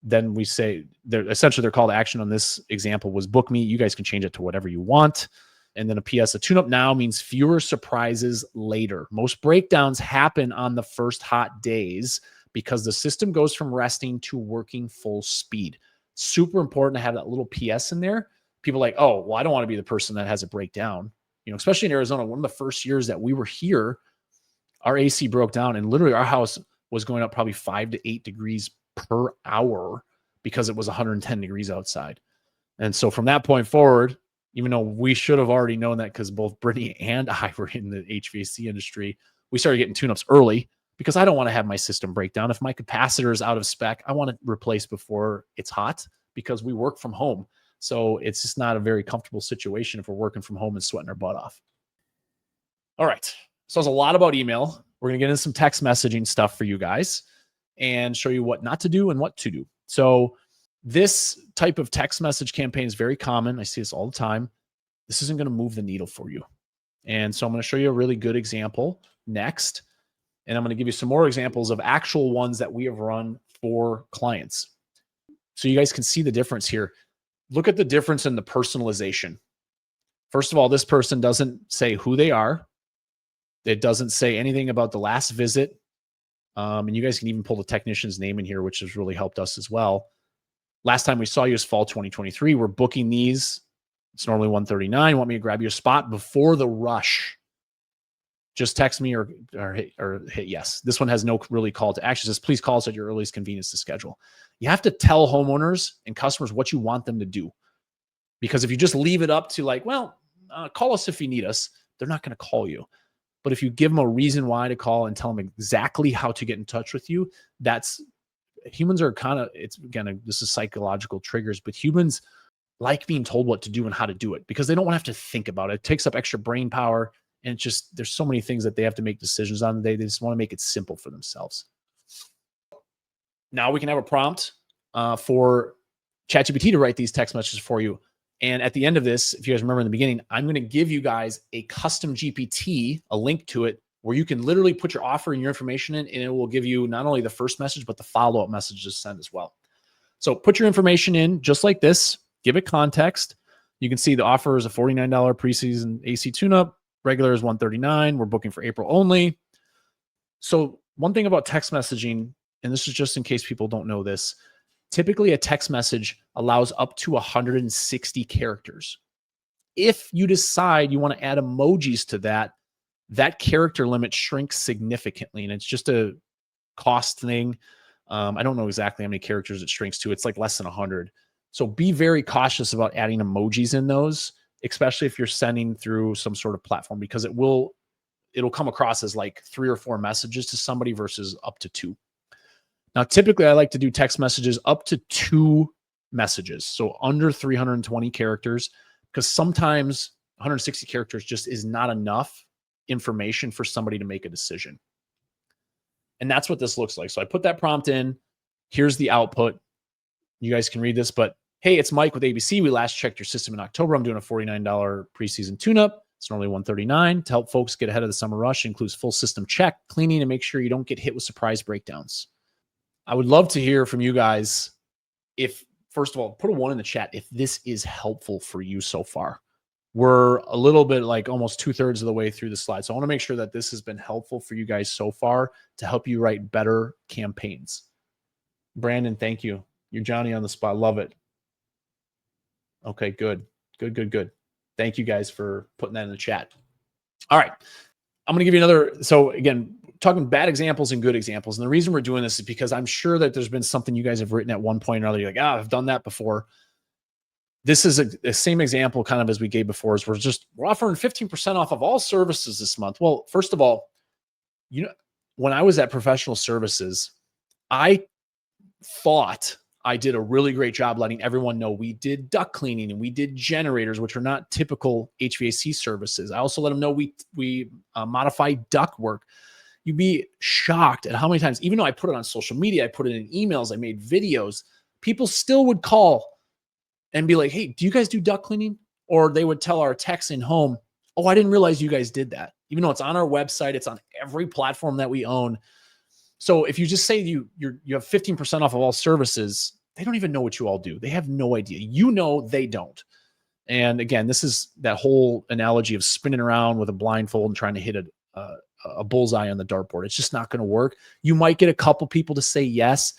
then we say, essentially their call to action on this example was book me. You guys can change it to whatever you want. And then a PS, a tune-up now means fewer surprises later. Most breakdowns happen on the first hot days because the system goes from resting to working full speed. Super important to have that little PS in there. People are like, oh, well, I don't want to be the person that has a breakdown. You know, especially in Arizona, one of the first years that we were here, our AC broke down and literally our house was going up probably 5 to 8 degrees per hour because it was 110 degrees outside. And so from that point forward, even though we should have already known that because both Brittany and I were in the HVAC industry, we started getting tune-ups early because I don't want to have my system break down. If my capacitor is out of spec, I want to replace before it's hot because we work from home. So it's just not a very comfortable situation if we're working from home and sweating our butt off. All right. So it's a lot about email. We're going to get into some text messaging stuff for you guys and show you what not to do and what to do. So this type of text message campaign is very common. I see this all the time. This isn't going to move the needle for you. And so I'm going to show you a really good example next. And I'm going to give you some more examples of actual ones that we have run for clients. So you guys can see the difference here. Look at the difference in the personalization. First of all, this person doesn't say who they are. It doesn't say anything about the last visit. And you guys can even pull the technician's name in here, which has really helped us as well. Last time we saw you is fall 2023. We're booking these. It's normally 139. Want me to grab your spot before the rush? Just text me or hit yes. This one has no really call to action. It says, please call us at your earliest convenience to schedule. You have to tell homeowners and customers what you want them to do. Because if you just leave it up to like, well, call us if you need us, they're not going to call you. But if you give them a reason why to call and tell them exactly how to get in touch with you, humans are kind of, it's again, this is psychological triggers, but humans like being told what to do and how to do it because they don't want to have to think about it. It takes up extra brain power. And it's just, there's so many things that they have to make decisions on today. They just want to make it simple for themselves. Now we can have a prompt for ChatGPT to write these text messages for you. And at the end of this, if you guys remember in the beginning, I'm going to give you guys a custom GPT, a link to it, where you can literally put your offer and your information in, and it will give you not only the first message, but the follow-up message to send as well. So put your information in just like this, give it context. You can see the offer is a $49 preseason AC tune-up. Regular is $139. We're booking for April only. So one thing about text messaging, and this is just in case people don't know this, typically a text message allows up to 160 characters. If you decide you want to add emojis to that, that character limit shrinks significantly. And it's just a cost thing. I don't know exactly how many characters it shrinks to. It's like less than 100. So be very cautious about adding emojis in those, especially if you're sending through some sort of platform, because it'll come across as like 3 or 4 messages to somebody versus up to 2. Now, typically I like to do text messages up to 2 messages. So under 320 characters, because sometimes 160 characters just is not enough information for somebody to make a decision. And that's what this looks like. So I put that prompt in. Here's the output. You guys can read this, but Hey, it's Mike with ABC. We last checked your system in October. I'm doing a $49 preseason tune-up. It's normally $139 to help folks get ahead of the summer rush. It includes full system check, cleaning, and make sure you don't get hit with surprise breakdowns. I would love to hear from you guys if, first of all, put a 1 in the chat if this is helpful for you so far. We're a little bit like almost 2/3 of the way through the slide. So I want to make sure that this has been helpful for you guys so far to help you write better campaigns. Brandon, thank you. You're Johnny on the spot. Love it. Okay, good. Good. Thank you guys for putting that in the chat. All right. I'm going to give you another. So again, talking bad examples and good examples. And the reason we're doing this is because I'm sure that there's been something you guys have written at one point or another. You're like, I've done that before. This is the same example kind of as we gave before, is we're offering 15% off of all services this month. Well, first of all, when I was at professional services, I thought I did a really great job letting everyone know we did duct cleaning and we did generators, which are not typical HVAC services. I also let them know we modify duct work. You'd be shocked at how many times, even though I put it on social media, I put it in emails, I made videos, people still would call and be like, hey, do you guys do duct cleaning? Or they would tell our techs in home, oh, I didn't realize you guys did that. Even though it's on our website, it's on every platform that we own. So if you just say you have 15% off of all services, they don't even know what you all do. They have no idea. You know, they don't. And again, this is that whole analogy of spinning around with a blindfold and trying to hit a bullseye on the dartboard. It's just not going to work. You might get a couple people to say yes,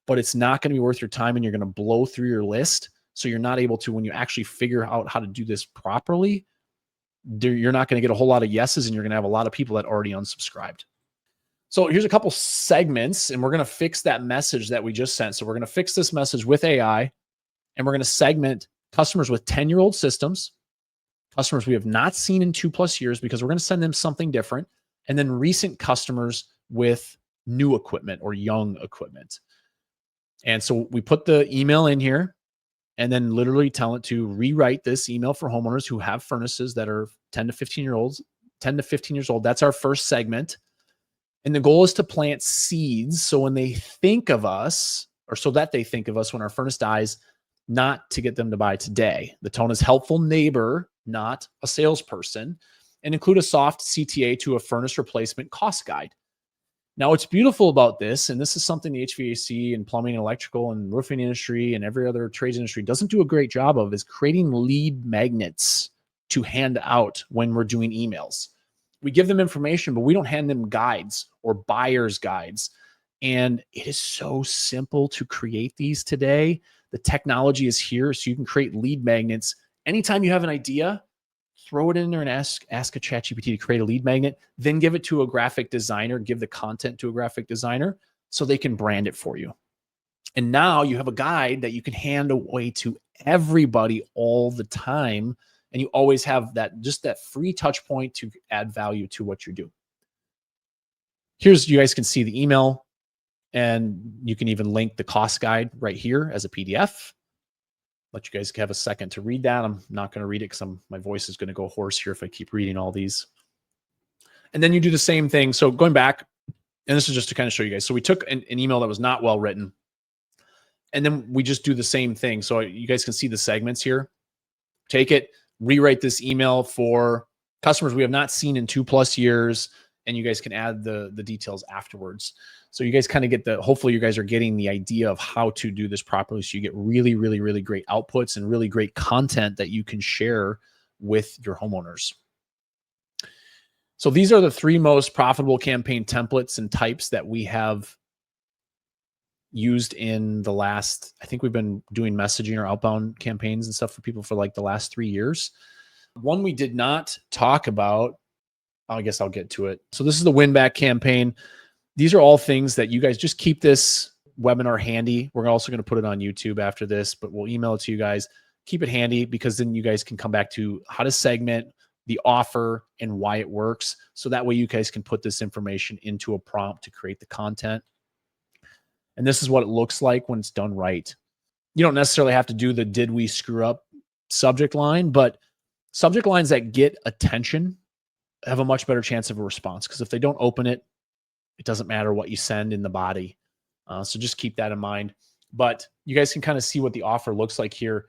but it's not going to be worth your time, and you're going to blow through your list. So you're not able to, when you actually figure out how to do this properly, you're not going to get a whole lot of yeses, and you're going to have a lot of people that already unsubscribed. So here's a couple segments, and we're going to fix that message that we just sent. So we're going to fix this message with AI, and we're going to segment customers with 10-year-old systems, customers we have not seen in 2+ years, because we're going to send them something different, and then recent customers with new equipment or young equipment. And so we put the email in here, and then literally tell it to rewrite this email for homeowners who have furnaces that are 10 to 15 years old. That's our first segment. And the goal is to plant seeds. So when they think of us, or so that they think of us when our furnace dies, not to get them to buy today. The tone is helpful neighbor, not a salesperson, and include a soft CTA to a furnace replacement cost guide. Now, what's beautiful about this, and this is something the HVAC and plumbing and electrical and roofing industry and every other trades industry doesn't do a great job of, is creating lead magnets to hand out when we're doing emails. We give them information, but we don't hand them guides or buyer's guides. And it is so simple to create these today. The technology is here, so you can create lead magnets. Anytime you have an idea, throw it in there and ask a ChatGPT to create a lead magnet, then give it to a graphic designer, give the content to a graphic designer so they can brand it for you. And now you have a guide that you can hand away to everybody all the time. And you always have just that free touch point to add value to what you do. You guys can see the email, and you can even link the cost guide right here as a PDF. Let you guys have a second to read that. I'm not going to read it because my voice is going to go hoarse here if I keep reading all these. And then you do the same thing. So going back, and this is just to kind of show you guys. So we took an email that was not well written, and then we just do the same thing. So you guys can see the segments here. Take it, rewrite this email for customers we have not seen in 2+ years, and you guys can add the details afterwards. So you guys kind of get hopefully you guys are getting the idea of how to do this properly, so you get really, really, really great outputs and really great content that you can share with your homeowners. So these are the 3 most profitable campaign templates and types that we have used in the last, I think we've been doing messaging or outbound campaigns and stuff for people for like the last 3 years. One we did not talk about, I guess I'll get to it. So this is the win back campaign. These are all things that you guys just keep this webinar handy. We're also going to put it on YouTube after this, but we'll email it to you guys. Keep it handy, because then you guys can come back to how to segment the offer and why it works. So that way you guys can put this information into a prompt to create the content. And this is what it looks like when it's done right. You don't necessarily have to do the "did we screw up" subject line, but subject lines that get attention have a much better chance of a response, because if they don't open it, it doesn't matter what you send in the body. So just keep that in mind. but you guys can kind of see what the offer looks like here.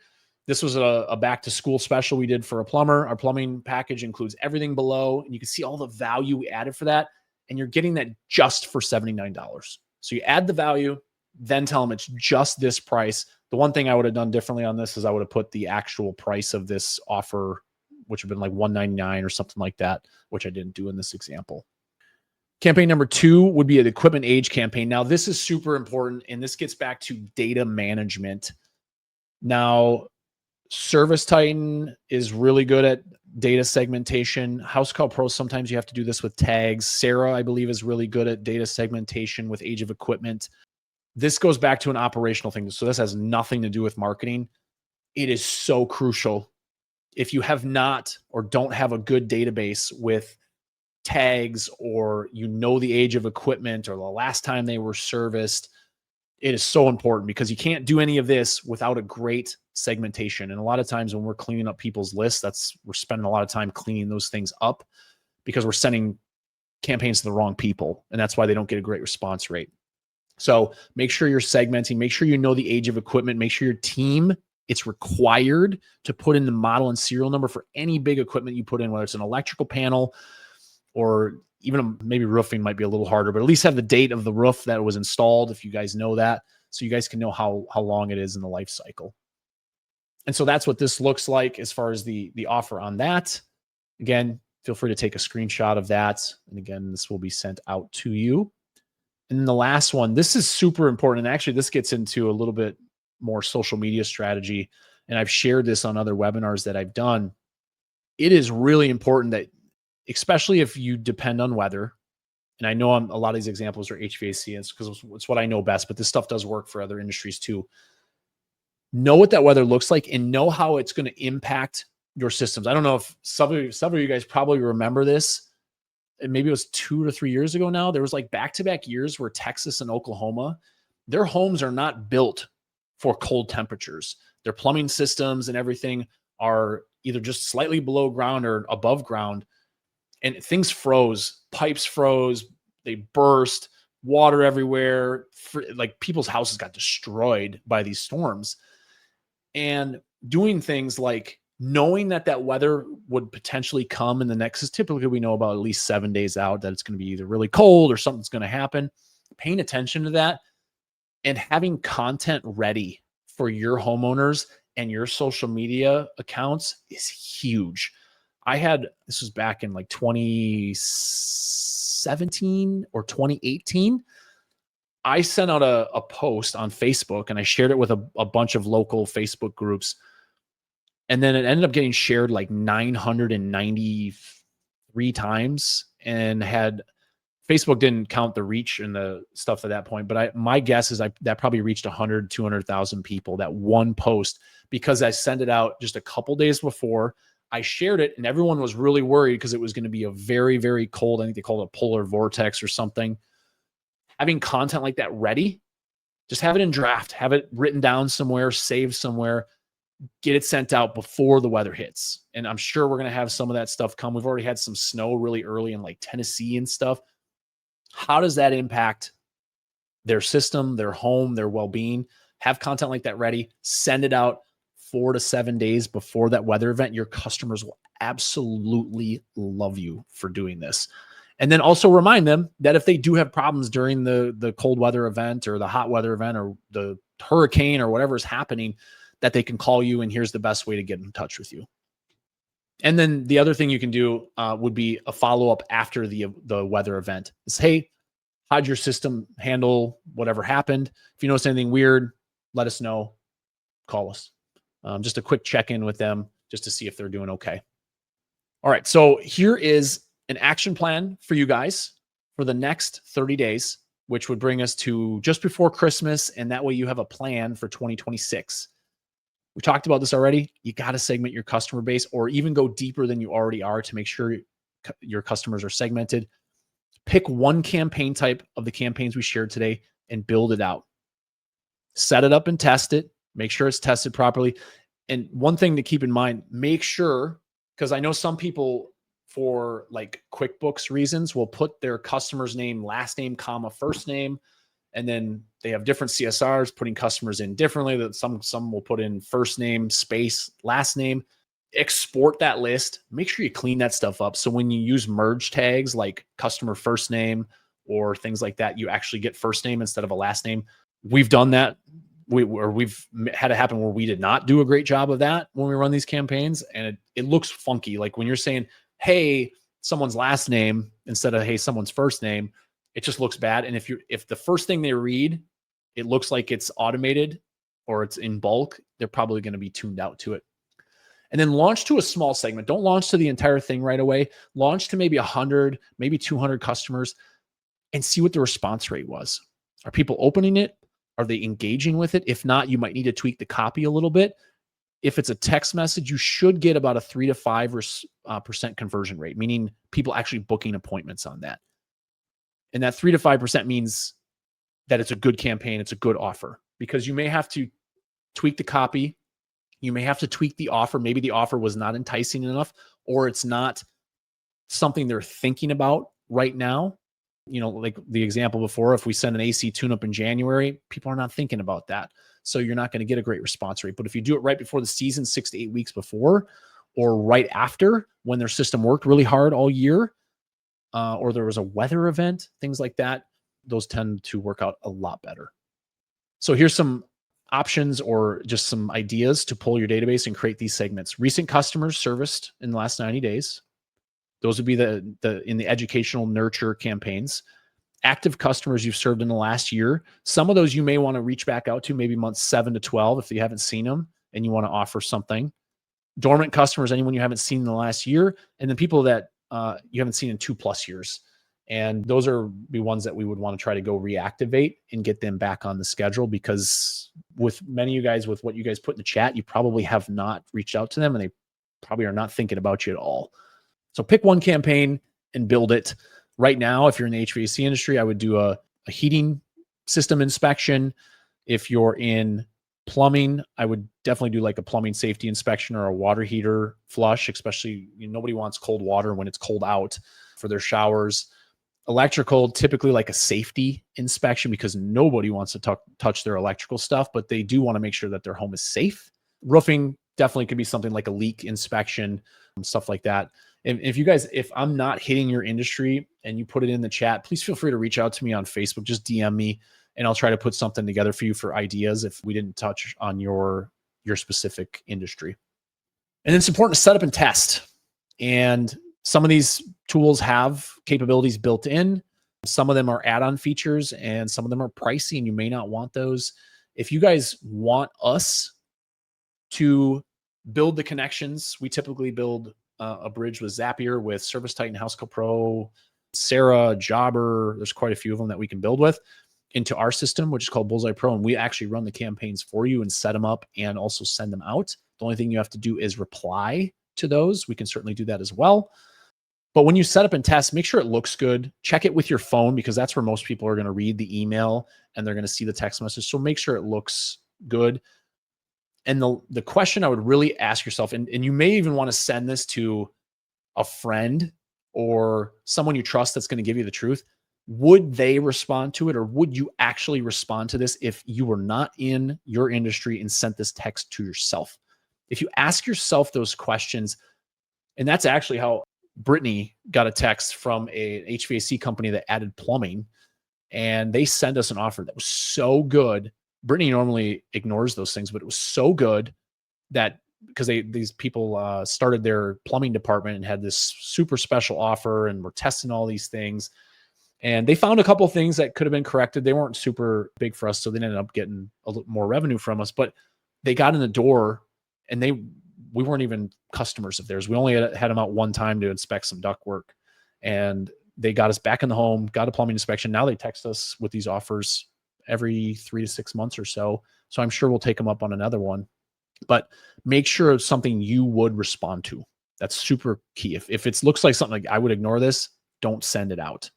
This was a back to school special we did for a plumber. Our plumbing package includes everything below, and you can see all the value we added for that. And you're getting that just for $79. So you add the value, then tell them it's just this price. The one thing I would have done differently on this is I would have put the actual price of this offer, which would have been like $199 or something like that, which I didn't do in this example. Campaign number 2 would be an equipment age campaign. Now, this is super important, and this gets back to data management. Now, Service Titan is really good at data segmentation. House Call Pro, sometimes you have to do this with tags. Sarah, I believe, is really good at data segmentation with age of equipment. This goes back to an operational thing. So this has nothing to do with marketing. It is so crucial. If you have not or don't have a good database with tags, or you know the age of equipment or the last time they were serviced, it is so important, because you can't do any of this without a great segmentation. And a lot of times when we're cleaning up people's lists, we're spending a lot of time cleaning those things up, because we're sending campaigns to the wrong people. And that's why they don't get a great response rate. So make sure you're segmenting, make sure you know the age of equipment, make sure your team, it's required to put in the model and serial number for any big equipment you put in, whether it's an electrical panel or even maybe roofing might be a little harder, but at least have the date of the roof that was installed, if you guys know that, so you guys can know how long it is in the life cycle. And so that's what this looks like as far as the offer on that. Again, feel free to take a screenshot of that. And again, this will be sent out to you. And then the last one, this is super important. And actually, this gets into a little bit more social media strategy. And I've shared this on other webinars that I've done. It is really important that, especially if you depend on weather, and I know a lot of these examples are HVAC, and because it's what I know best, but this stuff does work for other industries too. Know what that weather looks like and know how it's going to impact your systems. I don't know if some of you guys probably remember this, and maybe it was 2 to 3 years ago now. There was like back-to-back years where Texas and Oklahoma, their homes are not built for cold temperatures. Their plumbing systems and everything are either just slightly below ground or above ground. And things froze, pipes froze, they burst, water everywhere. Like people's houses got destroyed by these storms. And doing things like knowing that weather would potentially come in the next, because typically we know about at least 7 days out that it's going to be either really cold or something's going to happen. Paying attention to that and having content ready for your homeowners and your social media accounts is huge. This was back in like 2017 or 2018. I sent out a post on Facebook and I shared it with a bunch of local Facebook groups. And then it ended up getting shared like 993 times, and Facebook didn't count the reach and the stuff at that point. But my guess is that probably reached 100, 200,000 people, that one post, because I sent it out just a couple days before. I shared it and everyone was really worried because it was going to be a very, very cold, I think they call it a polar vortex or something. Having content like that ready, just have it in draft, have it written down somewhere, saved somewhere, get it sent out before the weather hits. And I'm sure we're going to have some of that stuff come. We've already had some snow really early in like Tennessee and stuff. How does that impact their system, their home, their well-being? Have content like that ready, send it out 4 to 7 days before that weather event. Your customers will absolutely love you for doing this. And then also remind them that if they do have problems during the cold weather event or the hot weather event or the hurricane or whatever is happening, that they can call you and here's the best way to get in touch with you. And then the other thing you can do would be a follow-up after the weather event. It's, hey, how'd your system handle whatever happened? If you notice anything weird, let us know. Call us. Just a quick check-in with them just to see if they're doing okay. All right, so here is an action plan for you guys for the next 30 days, which would bring us to just before Christmas, and that way you have a plan for 2026. We talked about this already. You got to segment your customer base, or even go deeper than you already are to make sure your customers are segmented. Pick one campaign type of the campaigns we shared today and build it out. Set it up and test it. Make sure it's tested properly. And one thing to keep in mind, make sure, because I know some people for like QuickBooks reasons will put their customer's name, last name, comma, first name, And then they have different CSRs, putting customers in differently. That some will put in first name, space, last name. Export that list. Make sure you clean that stuff up. So when you use merge tags like customer first name or things like that, you actually get first name instead of a last name. We've done that. We've had it happen where we did not do a great job of that when we run these campaigns, and it looks funky. Like when you're saying, hey, someone's last name instead of hey, someone's first name, it just looks bad. And if the first thing they read, it looks like it's automated or it's in bulk, they're probably going to be tuned out to it. And then launch to a small segment. Don't launch to the entire thing right away. Launch to maybe 100, maybe 200 customers and see what the response rate was. Are people opening it? Are they engaging with it? If not, you might need to tweak the copy a little bit. If it's a text message, you should get about a 3 to 5% conversion rate, meaning people actually booking appointments on that. And that 3 to 5% means that it's a good campaign. It's a good offer, because you may have to tweak the copy. You may have to tweak the offer. Maybe the offer was not enticing enough, or it's not something they're thinking about right now. You know, like the example before, if we send an AC tune-up in January, people are not thinking about that. So you're not going to get a great response rate. But if you do it right before the season, 6 to 8 weeks before, or right after when their system worked really hard all year, or there was a weather event, things like that, those tend to work out a lot better. So here's some options or just some ideas to pull your database and create these segments. Recent customers serviced in the last 90 days. Those would be in the educational nurture campaigns. Active customers you've served in the last year. Some of those you may want to reach back out to, maybe months 7 to 12 if you haven't seen them and you want to offer something. Dormant customers, anyone you haven't seen in the last year. And then people that you haven't seen in 2+ years. And those are the ones that we would want to try to go reactivate and get them back on the schedule, because with many of you guys, with what you guys put in the chat, you probably have not reached out to them and they probably are not thinking about you at all. So pick one campaign and build it. Right now, if you're in the HVAC industry, I would do a heating system inspection. If you're in plumbing, I would definitely do like a plumbing safety inspection or a water heater flush, especially nobody wants cold water when it's cold out for their showers. Electrical, typically like a safety inspection, because nobody wants to touch their electrical stuff, but they do want to make sure that their home is safe. Roofing definitely could be something like a leak inspection, stuff like that. And if I'm not hitting your industry and you put it in the chat, please feel free to reach out to me on Facebook. Just DM me and I'll try to put something together for you for ideas if we didn't touch on your specific industry. And then it's important to set up and test. And some of these tools have capabilities built in. Some of them are add-on features and some of them are pricey and you may not want those. If you guys want us to build the connections, we typically build a bridge with Zapier, with ServiceTitan, 𝐲𝐭 Pro, Sarah, Jobber. There's quite a few of them that we can build with into our system, which is called Bullseye Pro. And we actually run the campaigns for you and set them up and also send them out. The only thing you have to do is reply to those. We can certainly do that as well. But when you set up and test, make sure it looks good. Check it with your phone, because that's where most people are going to read the email and they're going to see the text message. So make sure it looks good. And the question I would really ask yourself, and you may even want to send this to a friend or someone you trust that's going to give you the truth. Would they respond to it, or would you actually respond to this if you were not in your industry and sent this text to yourself? If you ask yourself those questions, and that's actually how Brittany got a text from an HVAC company that added plumbing, and they sent us an offer that was so good. Brittany normally ignores those things, but it was so good that because these people started their plumbing department and had this super special offer and were testing all these things. And they found a couple of things that could have been corrected. They weren't super big for us, so they ended up getting a little more revenue from us. But they got in the door, and we weren't even customers of theirs. We only had them out one time to inspect some ductwork, and they got us back in the home, got a plumbing inspection. Now they text us with these offers every 3 to 6 months or so. So I'm sure we'll take them up on another one. But make sure it's something you would respond to. That's super key. If it looks like something like I would ignore this, don't send it out.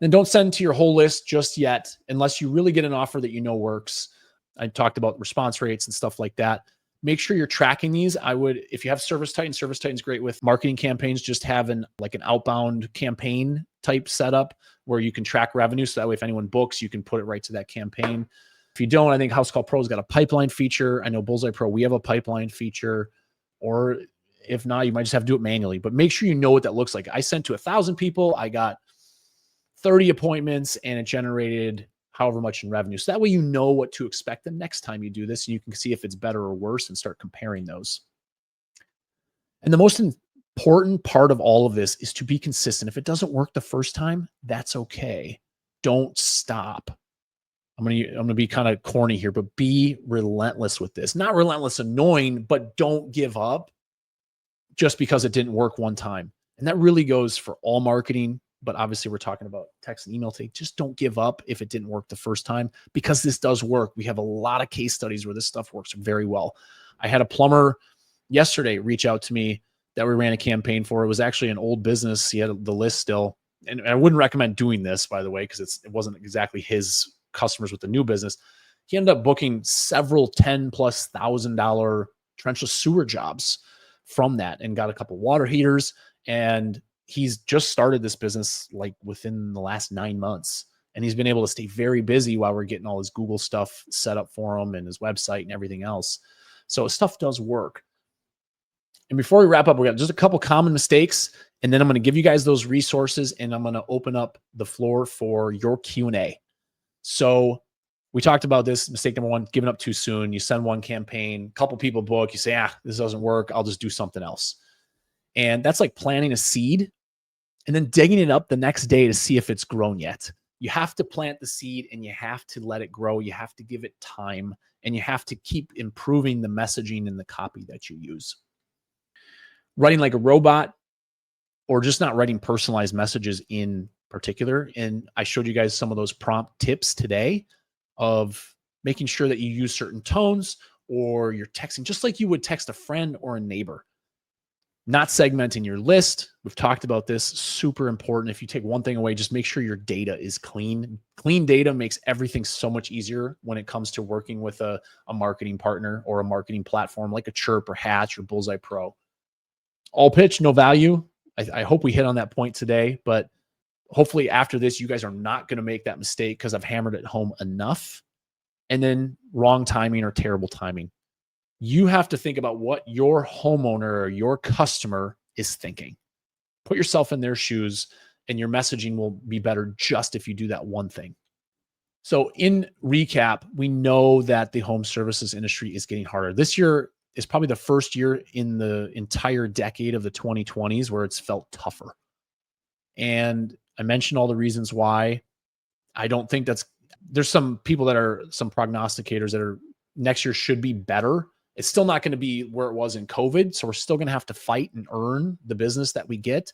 And don't send to your whole list just yet, unless you really get an offer that you know works. I talked about response rates and stuff like that. Make sure you're tracking these. If you have ServiceTitan, ServiceTitan's great with marketing campaigns, just having like an outbound campaign type setup where you can track revenue. So that way, if anyone books, you can put it right to that campaign. If you don't, I think House Call Pro's got a pipeline feature. I know Bullseye Pro, we have a pipeline feature. Or if not, you might just have to do it manually. But make sure you know what that looks like. I sent to 1,000 people. I got 30 appointments, and it generated however much in revenue. So that way you know what to expect the next time you do this, and you can see if it's better or worse and start comparing those. And the most important part of all of this is to be consistent. If it doesn't work the first time, that's okay. Don't stop. I'm gonna be kind of corny here, but be relentless with this. Not relentless, annoying, but don't give up just because it didn't work one time. And that really goes for all marketing. But obviously we're talking about text and email today. Just don't give up if it didn't work the first time, because this does work. We have a lot of case studies where this stuff works very well. I had a plumber yesterday reach out to me that we ran a campaign for. It was actually an old business. He had the list still. And I wouldn't recommend doing this, by the way, because it wasn't exactly his customers with the new business. He ended up booking several $10,000+ trenchless sewer jobs from that, and got a couple water heaters. And he's just started this business like within the last 9 months, and he's been able to stay very busy while we're getting all his Google stuff set up for him and his website and everything else. So stuff does work. And before we wrap up, we got just a couple common mistakes, and then I'm going to give you guys those resources, and I'm going to open up the floor for your Q&A. So we talked about this. Mistake number one, giving up too soon. You send one campaign, a couple people book, you say, this doesn't work, I'll just do something else. And that's like planting a seed and then digging it up the next day to see if it's grown yet. You have to plant the seed, and you have to let it grow. You have to give it time, and you have to keep improving the messaging and the copy that you use. Writing like a robot, or just not writing personalized messages in particular. And I showed you guys some of those prompt tips today of making sure that you use certain tones, or you're texting just like you would text a friend or a neighbor. Not segmenting your list. We've talked about this. Super important. If you take one thing away, just make sure your data is clean. Clean data makes everything so much easier when it comes to working with a marketing partner or a marketing platform like a Chirp or Hatch or Bullseye Pro. All pitch, no value. I hope we hit on that point today, but hopefully after this, you guys are not going to make that mistake, because I've hammered it home enough. And then wrong timing or terrible timing. You have to think about what your homeowner or your customer is thinking. Put yourself in their shoes, and your messaging will be better just if you do that one thing. So in recap, we know that the home services industry is getting harder. This year is probably the first year in the entire decade of the 2020s where it's felt tougher. And I mentioned all the reasons why. I don't think there's some people that are some prognosticators that are next year should be better. It's still not going to be where it was in COVID. So we're still going to have to fight and earn the business that we get,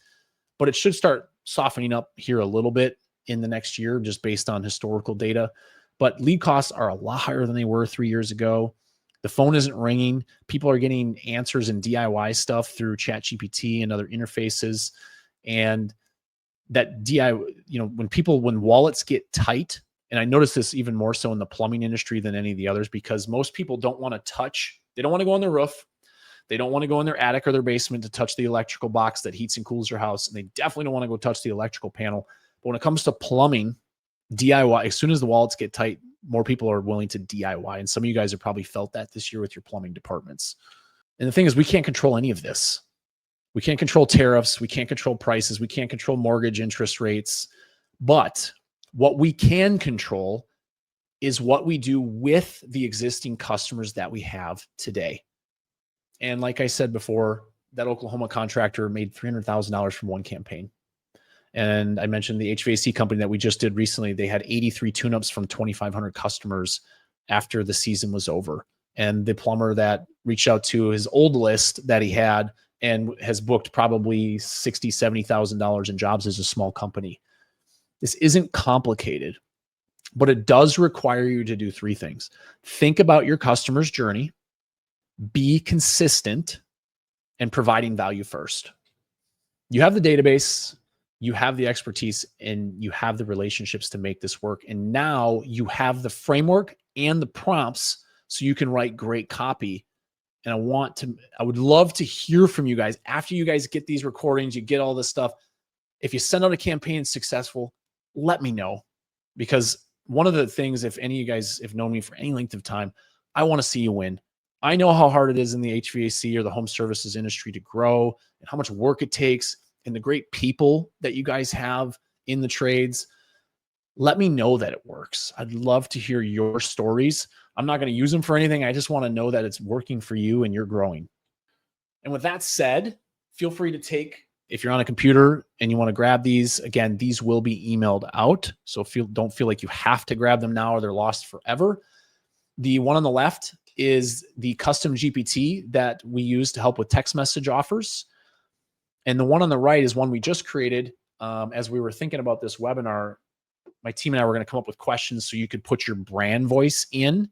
but it should start softening up here a little bit in the next year, just based on historical data. But lead costs are a lot higher than they were 3 years ago. The phone isn't ringing. People are getting answers and DIY stuff through ChatGPT and other interfaces. And that when wallets get tight, and I notice this even more so in the plumbing industry than any of the others, because most people don't want to touch, they don't want to go on their roof. They don't want to go in their attic or their basement to touch the electrical box that heats and cools your house. And they definitely don't want to go touch the electrical panel. But when it comes to plumbing, DIY, as soon as the wallets get tight, more people are willing to DIY. And some of you guys have probably felt that this year with your plumbing departments. And the thing is, we can't control any of this. We can't control tariffs. We can't control prices. We can't control mortgage interest rates. But what we can control is what we do with the existing customers that we have today. And like I said before, that Oklahoma contractor made $300,000 from one campaign. And I mentioned the HVAC company that we just did recently. They had 83 tune-ups from 2,500 customers after the season was over. And the plumber that reached out to his old list that he had and has booked probably $60,000, $70,000 in jobs as a small company. This isn't complicated, but it does require you to do three things. Think about your customer's journey, be consistent, and providing value first. You have the database, you have the expertise, and you have the relationships to make this work. And now you have the framework and the prompts so you can write great copy. And I would love to hear from you guys after you guys get these recordings, you get all this stuff. If you send out a campaign it's successful, let me know. Because one of the things, if any of you guys have known me for any length of time, I want to see you win. I know how hard it is in the HVAC or the home services industry to grow and how much work it takes and the great people that you guys have in the trades. Let me know that it works. I'd love to hear your stories. I'm not going to use them for anything. I just want to know that it's working for you and you're growing. And with that said, feel free to take, if you're on a computer and you want to grab these, again, these will be emailed out. So don't feel like you have to grab them now or they're lost forever. The one on the left is the custom GPT that we use to help with text message offers. And the one on the right is one we just created. As we were thinking about this webinar, my team and I were going to come up with questions so you could put your brand voice in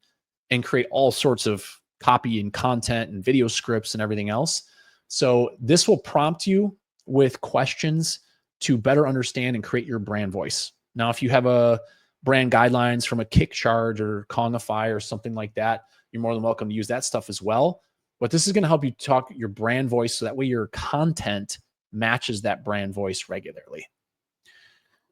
and create all sorts of copy and content and video scripts and everything else. So this will prompt you with questions to better understand and create your brand voice. Now, if you have a brand guidelines from a Kickcharge or Kongify or something like that, you're more than welcome to use that stuff as well. But this is going to help you talk your brand voice so that way your content matches that brand voice regularly.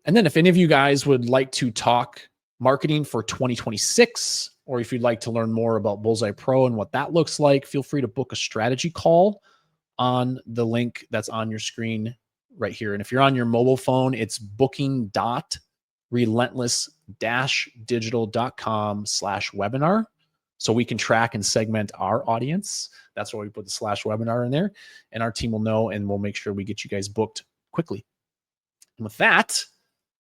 And then if any of you guys would like to talk marketing for 2026, or if you'd like to learn more about Bullseye Pro and what that looks like, feel free to book a strategy call on the link that's on your screen right here. And if you're on your mobile phone, it's booking.relentless-digital.com/webinar. So we can track and segment our audience. That's why we put the /webinar in there. And our team will know and we'll make sure we get you guys booked quickly. And with that,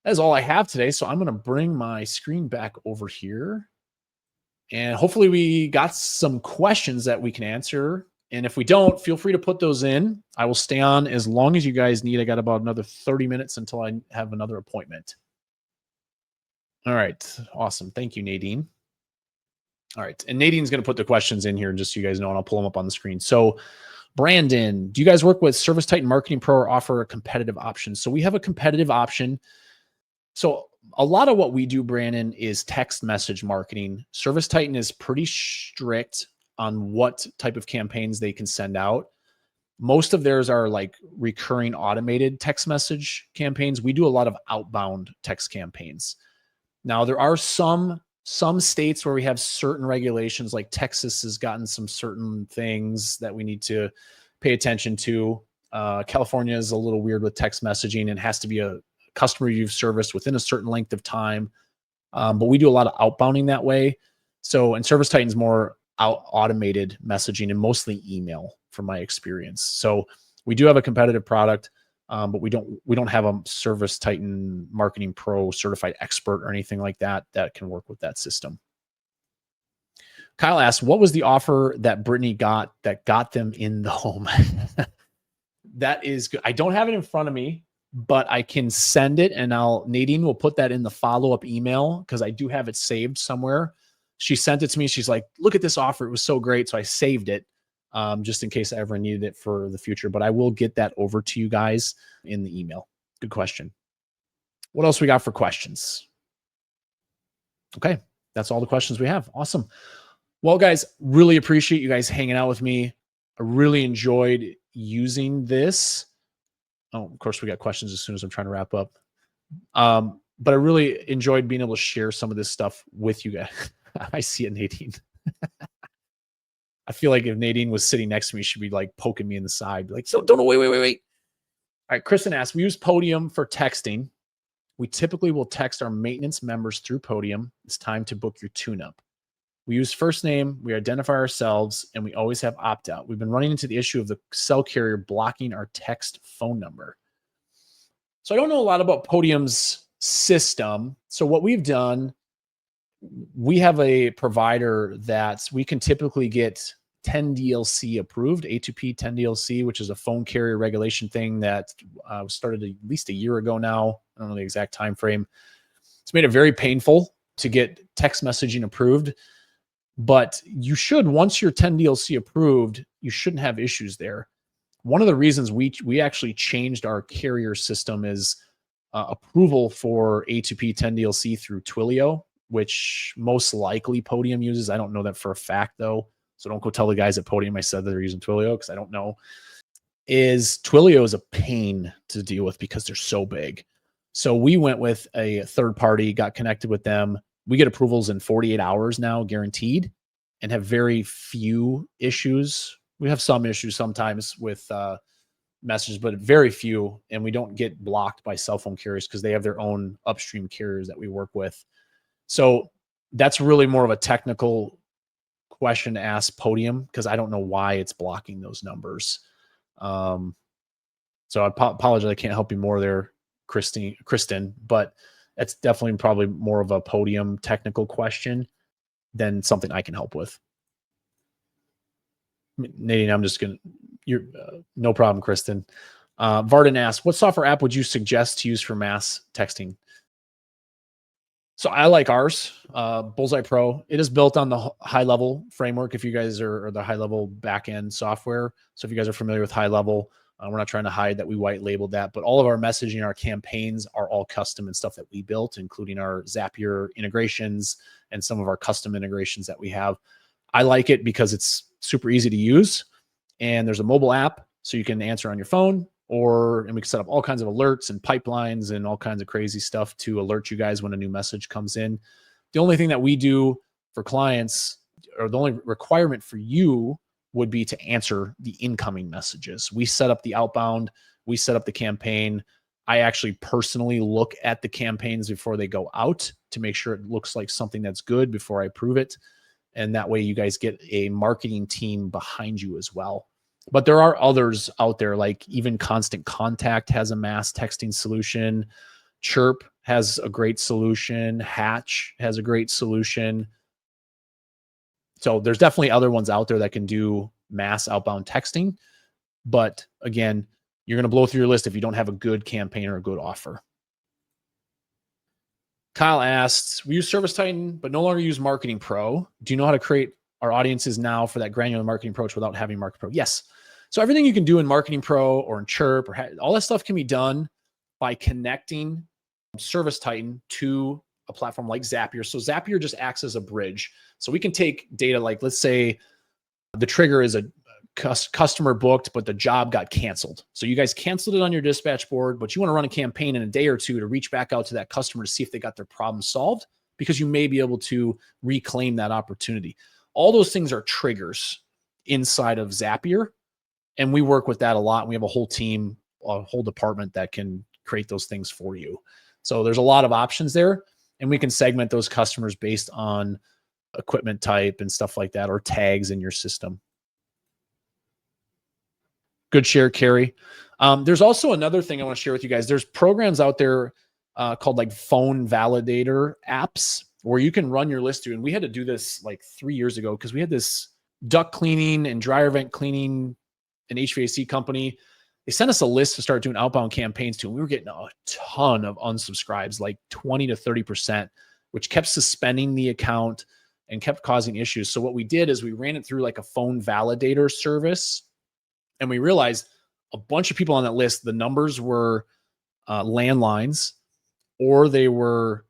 that is all I have today. So I'm going to bring my screen back over here. And hopefully we got some questions that we can answer. And if we don't, feel free to put those in. I will stay on as long as you guys need. I got about another 30 minutes until I have another appointment. All right. Awesome. Thank you, Nadine. All right. And Nadine's going to put the questions in here just so you guys know, and I'll pull them up on the screen. So Brandon, do you guys work with ServiceTitan Marketing Pro or offer a competitive option? So we have a competitive option. So a lot of what we do, Brandon, is text message marketing. ServiceTitan is pretty strict on what type of campaigns they can send out. Most of theirs are like recurring automated text message campaigns. We do a lot of outbound text campaigns. Now, there are some states where we have certain regulations, like Texas has gotten some certain things that we need to pay attention to. California is a little weird with text messaging and has to be a customer you've serviced within a certain length of time. But we do a lot of outbounding that way. So, and ServiceTitan is more automated messaging and mostly email from my experience. So we do have a competitive product, but we don't have a ServiceTitan Marketing Pro certified expert or anything like that that can work with that system. Kyle asked, what was the offer that Brittany got that got them in the home? That is good. I don't have it in front of me, but I can send it, and Nadine will put that in the follow-up email because I do have it saved somewhere. She sent it to me. She's like, look at this offer. It was so great. So I saved it just in case I ever needed it for the future. But I will get that over to you guys in the email. Good question. What else we got for questions? Okay, that's all the questions we have. Awesome. Well, guys, really appreciate you guys hanging out with me. I really enjoyed using this. Oh, of course, we got questions as soon as I'm trying to wrap up. But I really enjoyed being able to share some of this stuff with you guys. I see it, Nadine. I feel like if Nadine was sitting next to me, she'd be like poking me in the side. Like, so don't, wait. All right, Kristen asked, we use Podium for texting. We typically will text our maintenance members through Podium. It's time to book your tune-up. We use first name, we identify ourselves, and we always have opt-out. We've been running into the issue of the cell carrier blocking our text phone number. So I don't know a lot about Podium's system. So what we've done, we have a provider that we can typically get 10DLC approved, A2P 10DLC, which is a phone carrier regulation thing that started at least a year ago now. I don't know the exact time frame. It's made it very painful to get text messaging approved, but you should, once you're 10DLC approved, you shouldn't have issues there. One of the reasons we actually changed our carrier system is approval for A2P 10DLC through Twilio, which most likely Podium uses. I don't know that for a fact though. So don't go tell the guys at Podium I said that they're using Twilio because I don't know. is Twilio is a pain to deal with because they're so big. So we went with a third party, got connected with them. We get approvals in 48 hours now, guaranteed, and have very few issues. We have some issues sometimes with messages, but very few. And we don't get blocked by cell phone carriers because they have their own upstream carriers that we work with. So that's really more of a technical question to ask Podium, because I don't know why it's blocking those numbers. So I apologize. I can't help you more there, Kristen, but that's definitely probably more of a Podium technical question than something I can help with. Nadine, I'm just going to, no problem, Kristen. Varden asks, what software app would you suggest to use for mass texting? So I like ours, Bullseye Pro. It is built on the high level framework. If you guys are the high level backend software. So if you guys are familiar with high level, we're not trying to hide that we white labeled that, but all of our messaging, our campaigns are all custom and stuff that we built, including our Zapier integrations and some of our custom integrations that we have. I like it because it's super easy to use, and there's a mobile app so you can answer on your phone, and we can set up all kinds of alerts and pipelines and all kinds of crazy stuff to alert you guys when a new message comes in. The only thing that we do for clients, or the only requirement for you, would be to answer the incoming messages. We set up the outbound, we set up the campaign. I actually personally look at the campaigns before they go out to make sure it looks like something that's good before I approve it. And that way you guys get a marketing team behind you as well. But there are others out there, like even Constant Contact has a mass texting solution. Chirp has a great solution. Hatch has a great solution. So there's definitely other ones out there that can do mass outbound texting. But again, you're going to blow through your list if you don't have a good campaign or a good offer. Kyle asks, we use Service Titan, but no longer use Marketing Pro. Do you know how to create our audiences now for that granular marketing approach without having Marketing Pro? Yes. So everything you can do in Marketing Pro or in Chirp, or all that stuff can be done by connecting Service Titan to a platform like Zapier. So Zapier just acts as a bridge. So we can take data like, let's say the trigger is a customer booked, but the job got canceled. So you guys canceled it on your dispatch board, but you want to run a campaign in a day or two to reach back out to that customer to see if they got their problem solved, because you may be able to reclaim that opportunity. All those things are triggers inside of Zapier. And we work with that a lot. We have a whole team, a whole department that can create those things for you. So there's a lot of options there, and we can segment those customers based on equipment type and stuff like that, or tags in your system. Good share, Carrie. There's also another thing I want to share with you guys. There's programs out there called like phone validator apps where you can run your list through. And we had to do this like 3 years ago because we had this duct cleaning and dryer vent cleaning, an HVAC company. They sent us a list to start doing outbound campaigns to, and we were getting a ton of unsubscribes, like 20 to 30%, which kept suspending the account and kept causing issues. So what we did is we ran it through like a phone validator service, and we realized a bunch of people on that list, the numbers were landlines, or they were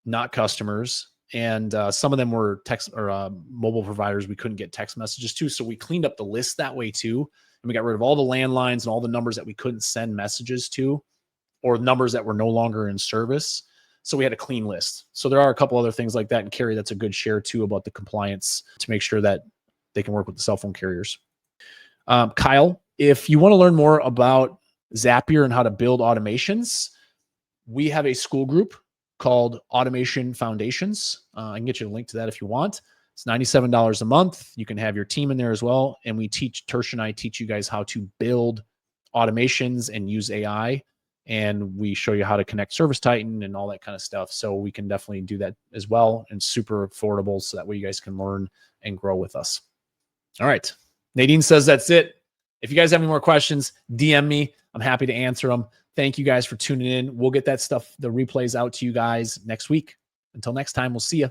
not customers. And some of them were text or mobile providers we couldn't get text messages to. So we cleaned up the list that way too. And we got rid of all the landlines and all the numbers that we couldn't send messages to, or numbers that were no longer in service. So we had a clean list. So there are a couple other things like that. And Carrie, that's a good share too about the compliance to make sure that they can work with the cell phone carriers. Kyle, if you want to learn more about Zapier and how to build automations, we have a school group called Automation Foundations. I can get you a link to that if you want. It's $97 a month. You can have your team in there as well. And we teach, Tersh and I teach you guys how to build automations and use AI. And we show you how to connect Service Titan and all that kind of stuff. So we can definitely do that as well, and super affordable. So that way you guys can learn and grow with us. All right. Nadine says that's it. If you guys have any more questions, DM me. I'm happy to answer them. Thank you guys for tuning in. We'll get that stuff, the replays, out to you guys next week. Until next time, we'll see you.